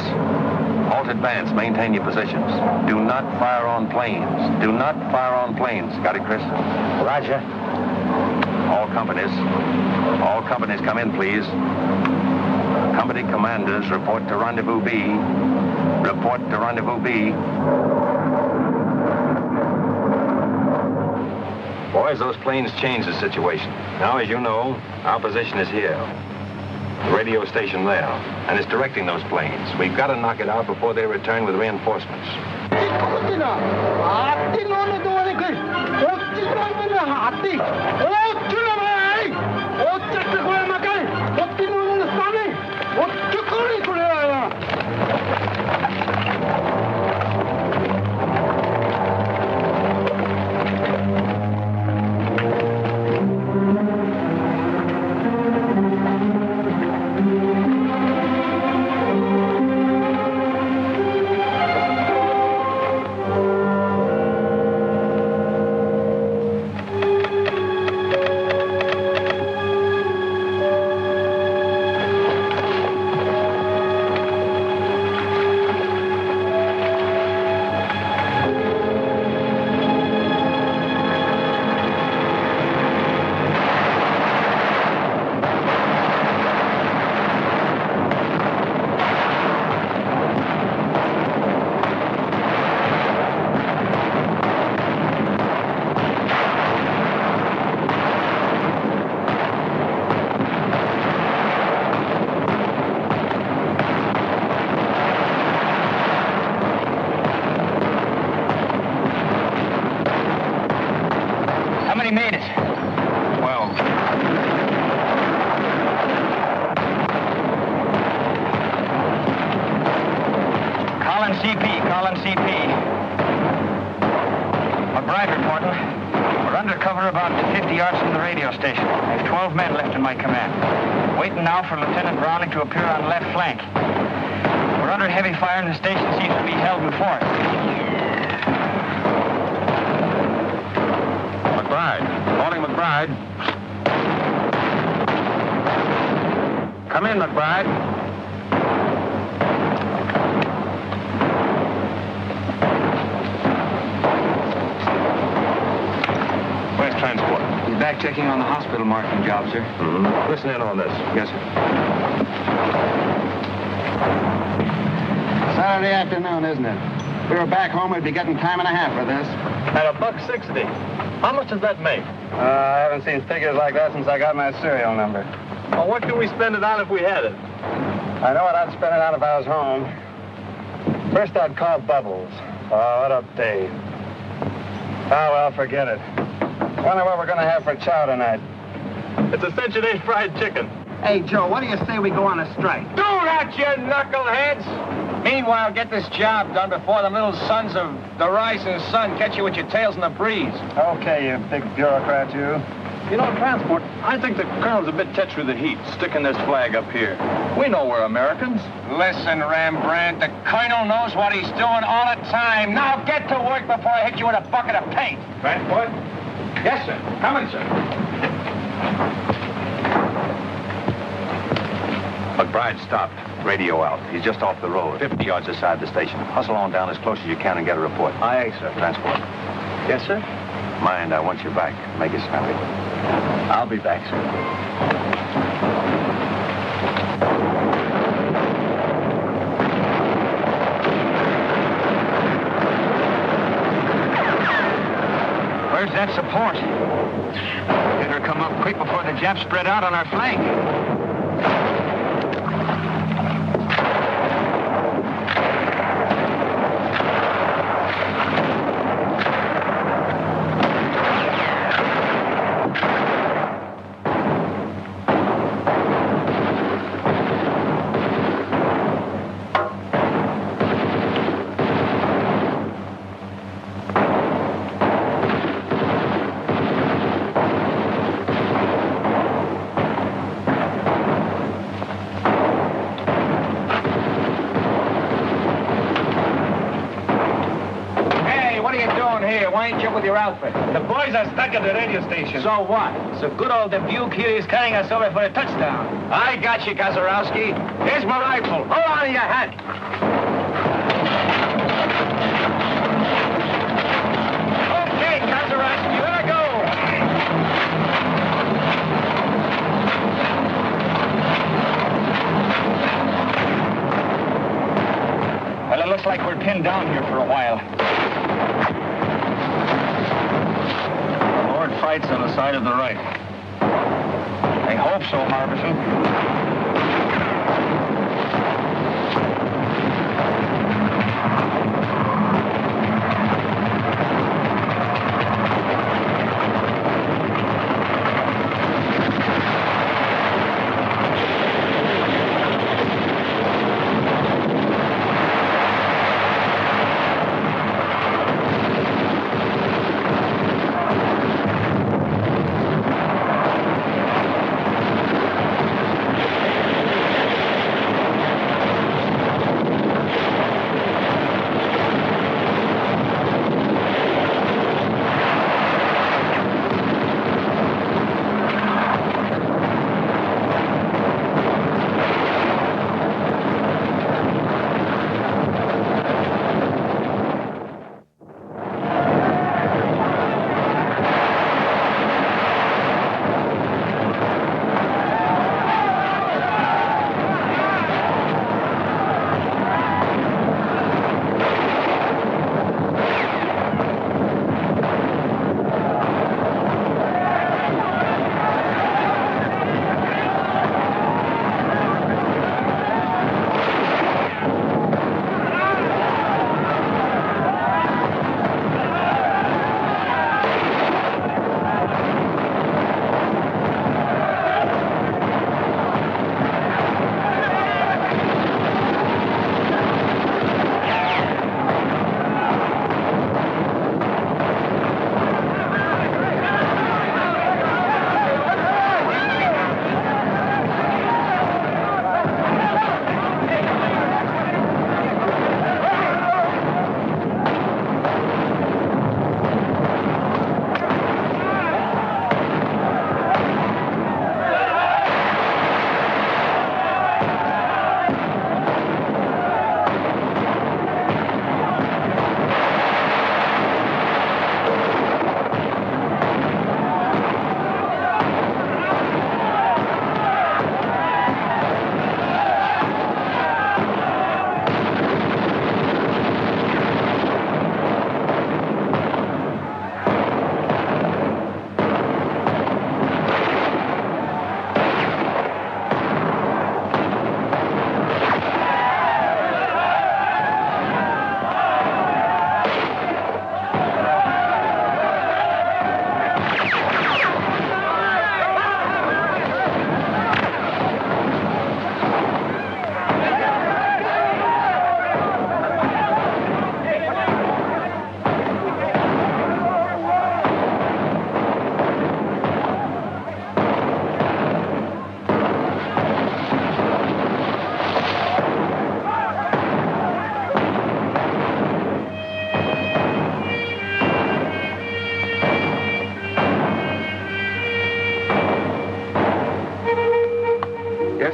Halt advance. Maintain your positions. Do not fire on planes. Do not fire on planes. Got it, Chris? Roger. All companies come in, please. Company commanders, report to Rendezvous B. Report to Rendezvous B. Boys, those planes changed the situation. Now, as you know, our position is here. The radio station there. And it's directing those planes. We've got to knock it out before they return with reinforcements. To appear on the left flank. We're under heavy fire and the station seems to be held in force. McBride. Calling McBride. Come in, McBride. Where's transport? He's back checking on the hospital marking job, sir. Mm-hmm. Listen in on this. Yes, sir. Saturday afternoon, isn't it? If we were back home, we'd be getting time and a half for this. At $1.60. How much does that make? I haven't seen figures like that since I got my serial number. Well, what can we spend it on if we had it? I know what I'd spend it on if I was home. First, I'd call Bubbles. Oh, what a day. Oh, well, forget it. Wonder what we're going to have for chow tonight. It's a cinch it ain't fried chicken. Hey, Joe, what do you say we go on a strike? Do that, you knuckleheads! Meanwhile, get this job done before them little sons of the rising sun catch you with your tails in the breeze. Okay, you big bureaucrat, you. You know, transport, I think the colonel's a bit touched with the heat, sticking this flag up here. We know we're Americans. Listen, Rembrandt, the colonel knows what he's doing all the time. Now get to work before I hit you with a bucket of paint. Transport? Yes, sir. Coming, sir. McBride stopped. Radio out. He's just off the road, 50 yards aside the station. Hustle on down as close as you can and get a report. Aye, sir. Transport. Yes, sir? Mind, I want you back. Make it snappy. I'll be back, sir. urge that support. Better come up quick before the Japs spread out on our flank. Why ain't you with your outfit? The boys are stuck at the radio station. So what? So good old Dubuque here is carrying us over for a touchdown. I got you, Gazarowski. Here's my rifle. Hold on to your hat. Okay, Gazarowski, let her go. Well, it looks like we're pinned down here for a while. Fights on the side of the right. I hope so, Harbison.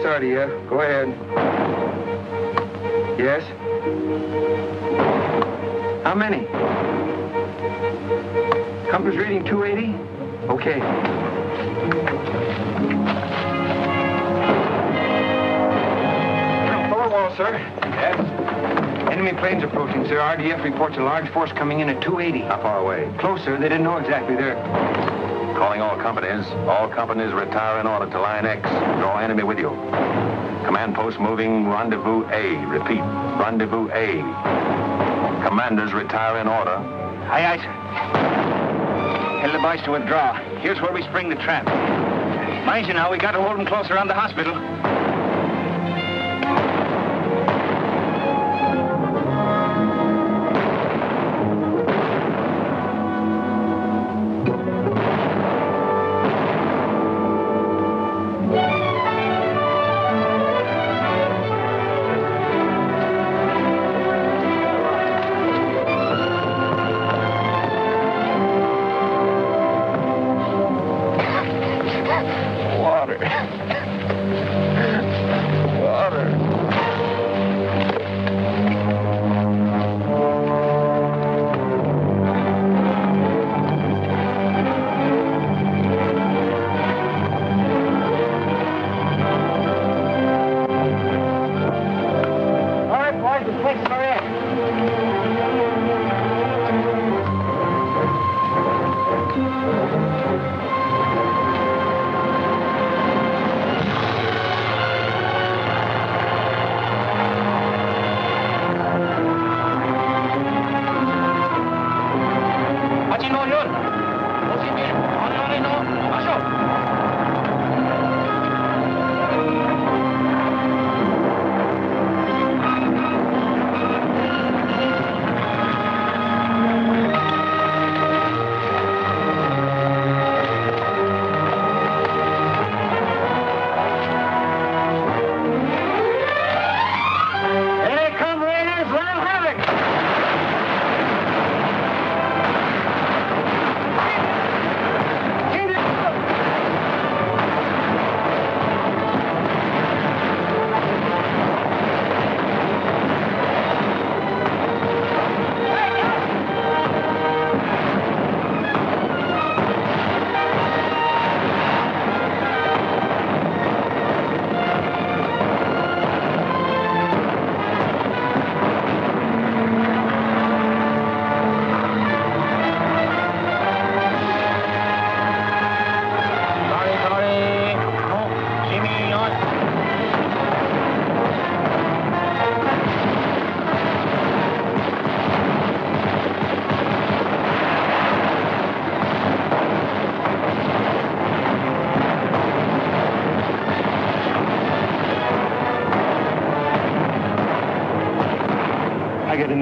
Sardia. Go ahead. Yes? How many? Compass reading 280? Okay. Full wall, sir. Yes. Enemy planes approaching, sir. RDF reports a large force coming in at 280. How far away? Closer. They didn't know exactly. They're... Calling all companies. All companies retire in order to line X. Draw enemy with you. Command post moving rendezvous A. Repeat, rendezvous A. Commanders retire in order. Aye, aye, sir. Tell the boys to withdraw. Here's where we spring the trap. Mind you now, we got to hold them close around the hospital.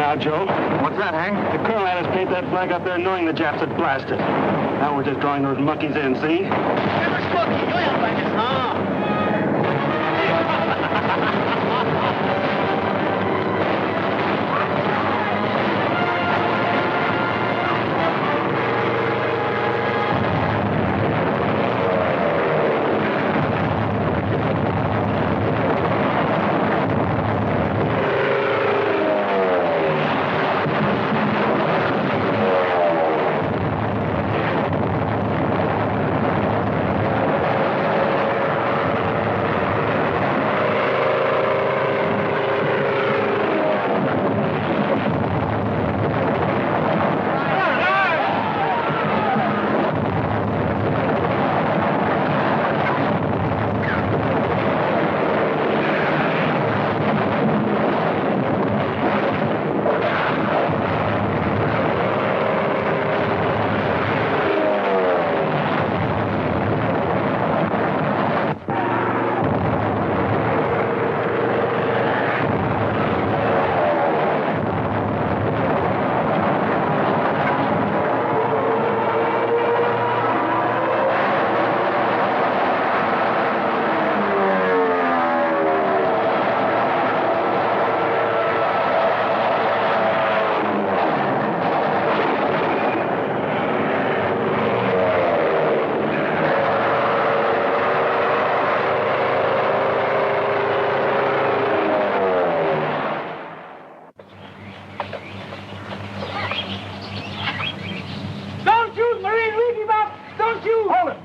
Now, Joe. What's that, Hank? The colonel had us paint that flag up there knowing the Japs had blasted. Now we're just drawing those monkeys in, see?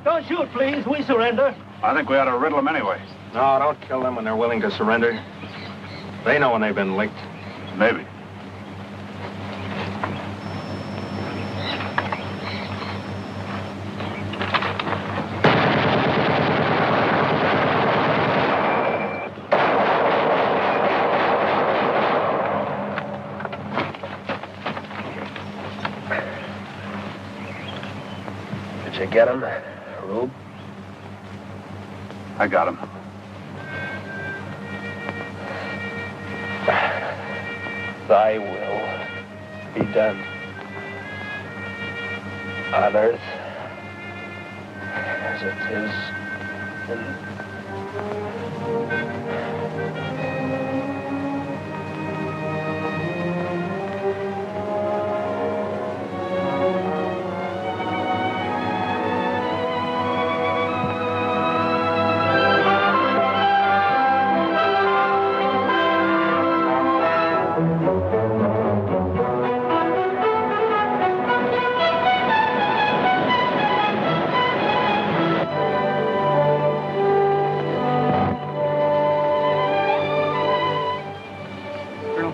Don't shoot, please. We surrender. I think we ought to riddle them anyway. No, don't kill them when they're willing to surrender. They know when they've been licked. Maybe. Did you get him, Rube? I got him. Thy will be done on earth as it is in...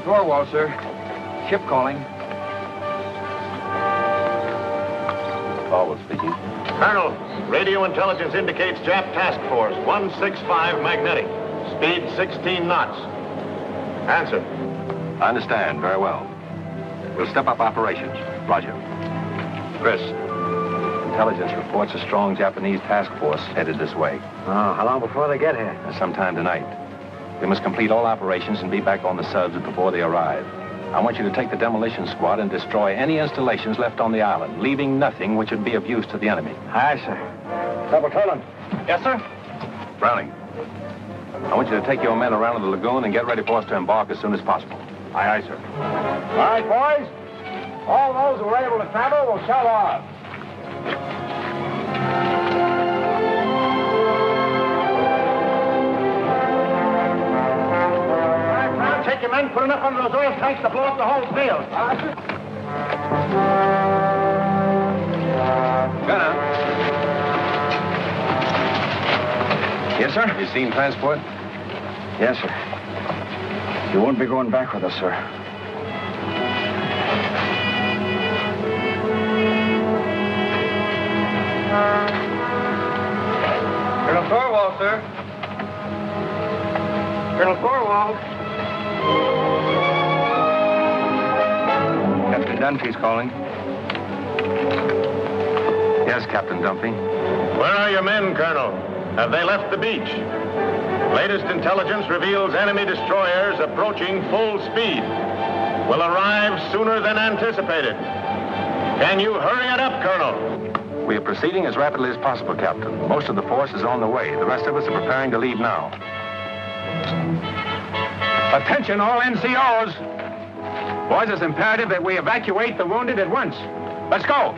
Thorwald, sir. Ship calling. Thorwald speaking. Colonel, radio intelligence indicates Jap Task Force 165 magnetic. Speed 16 knots. Answer. I understand. Very well. We'll step up operations. Roger. Chris, intelligence reports a strong Japanese task force headed this way. Oh, how long before they get here? Sometime tonight. We must complete all operations and be back on the subs before they arrive. I want you to take the demolition squad and destroy any installations left on the island, leaving nothing which would be of use to the enemy. Aye, sir. Double Toland. Yes, sir? Browning, I want you to take your men around to the lagoon and get ready for us to embark as soon as possible. Aye, aye, sir. All right, boys. All those who are able to travel will shove off. Take your men, put enough under those oil tanks to blow up the whole field. Gunner. Yes, sir? You seen transport? Yes, sir. You won't be going back with us, sir. Colonel Thorwald, sir. Colonel Thorwald. Captain Dunphy's calling. Yes, Captain Dunphy. Where are your men, Colonel? Have they left the beach? Latest intelligence reveals enemy destroyers approaching full speed. Will arrive sooner than anticipated. Can you hurry it up, Colonel? We are proceeding as rapidly as possible, Captain. Most of the force is on the way. The rest of us are preparing to leave now. Attention, all NCOs. Boys, it's imperative that we evacuate the wounded at once. Let's go.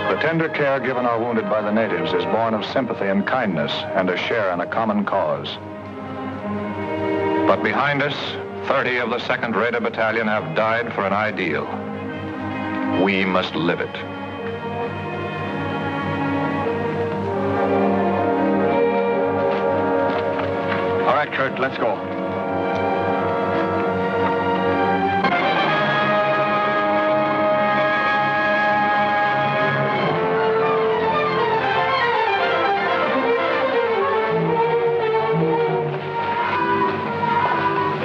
The tender care given our wounded by the natives is born of sympathy and kindness and a share in a common cause. But behind us, 30 of the 2nd Raider Battalion have died for an ideal. We must live it. All right, Kurt, let's go.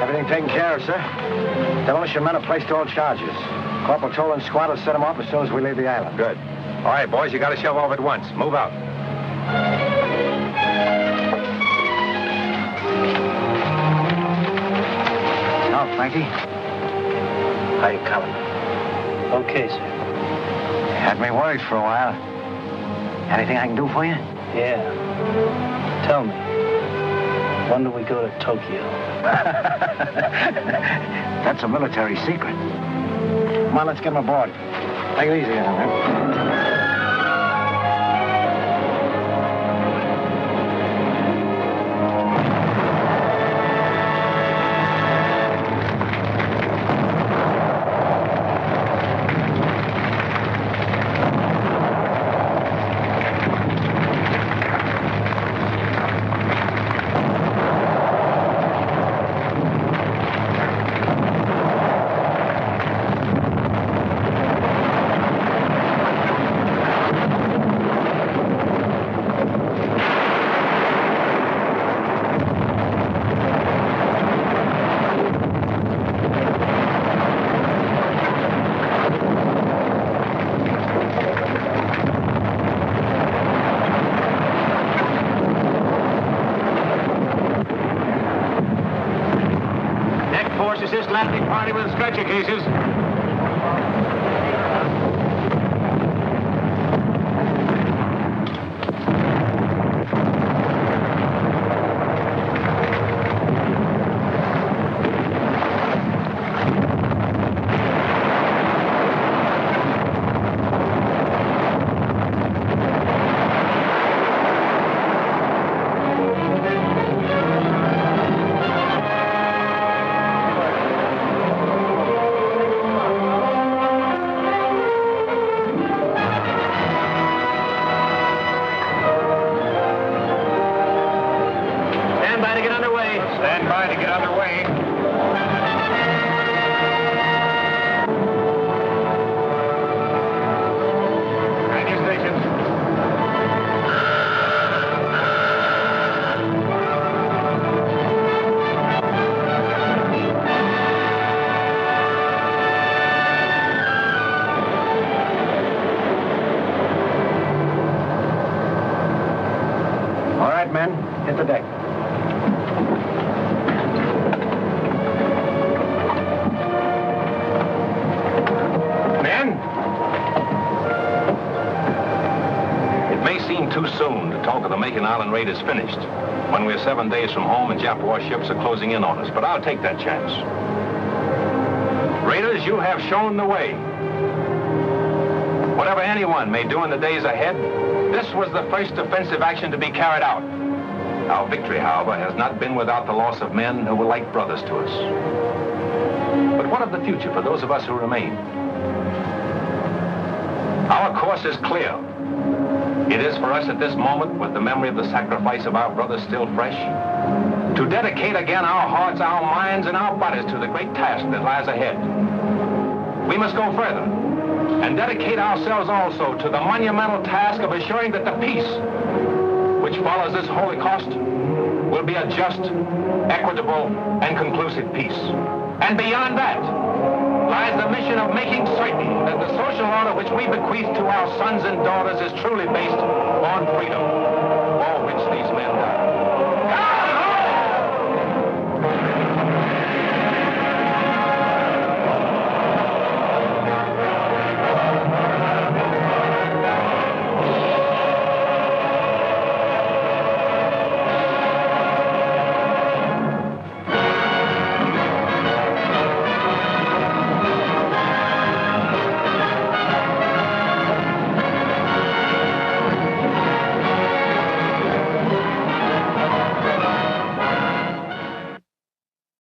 Everything taken care of, sir. Demolition men have placed all charges. Corporal Toland's squad will set them off as soon as we leave the island. Good. All right, boys, you got to shove off at once. Move out. Now, Frankie. How you coming? Okay, sir. Had me worried for a while. Anything I can do for you? Yeah. Tell me, when do we go to Tokyo? That's a military secret. Come on, let's get him aboard. Take it easy, man. Everybody with stretcher cases. Stand by to get underway. And your stations. All right, men, hit the deck. Too soon to talk of the Macon Island raid is finished, when we're 7 days from home and Jap warships are closing in on us. But I'll take that chance. Raiders, you have shown the way. Whatever anyone may do in the days ahead, this was the first offensive action to be carried out. Our victory, however, has not been without the loss of men who were like brothers to us. But what of the future for those of us who remain? Our course is clear. It is for us at this moment, with the memory of the sacrifice of our brothers still fresh, to dedicate again our hearts, our minds, and our bodies to the great task that lies ahead. We must go further and dedicate ourselves also to the monumental task of assuring that the peace which follows this Holocaust will be a just, equitable, and conclusive peace. And beyond that lies the mission of making certain that the social order which we bequeath to our sons and daughters is truly based on freedom, for which these men died.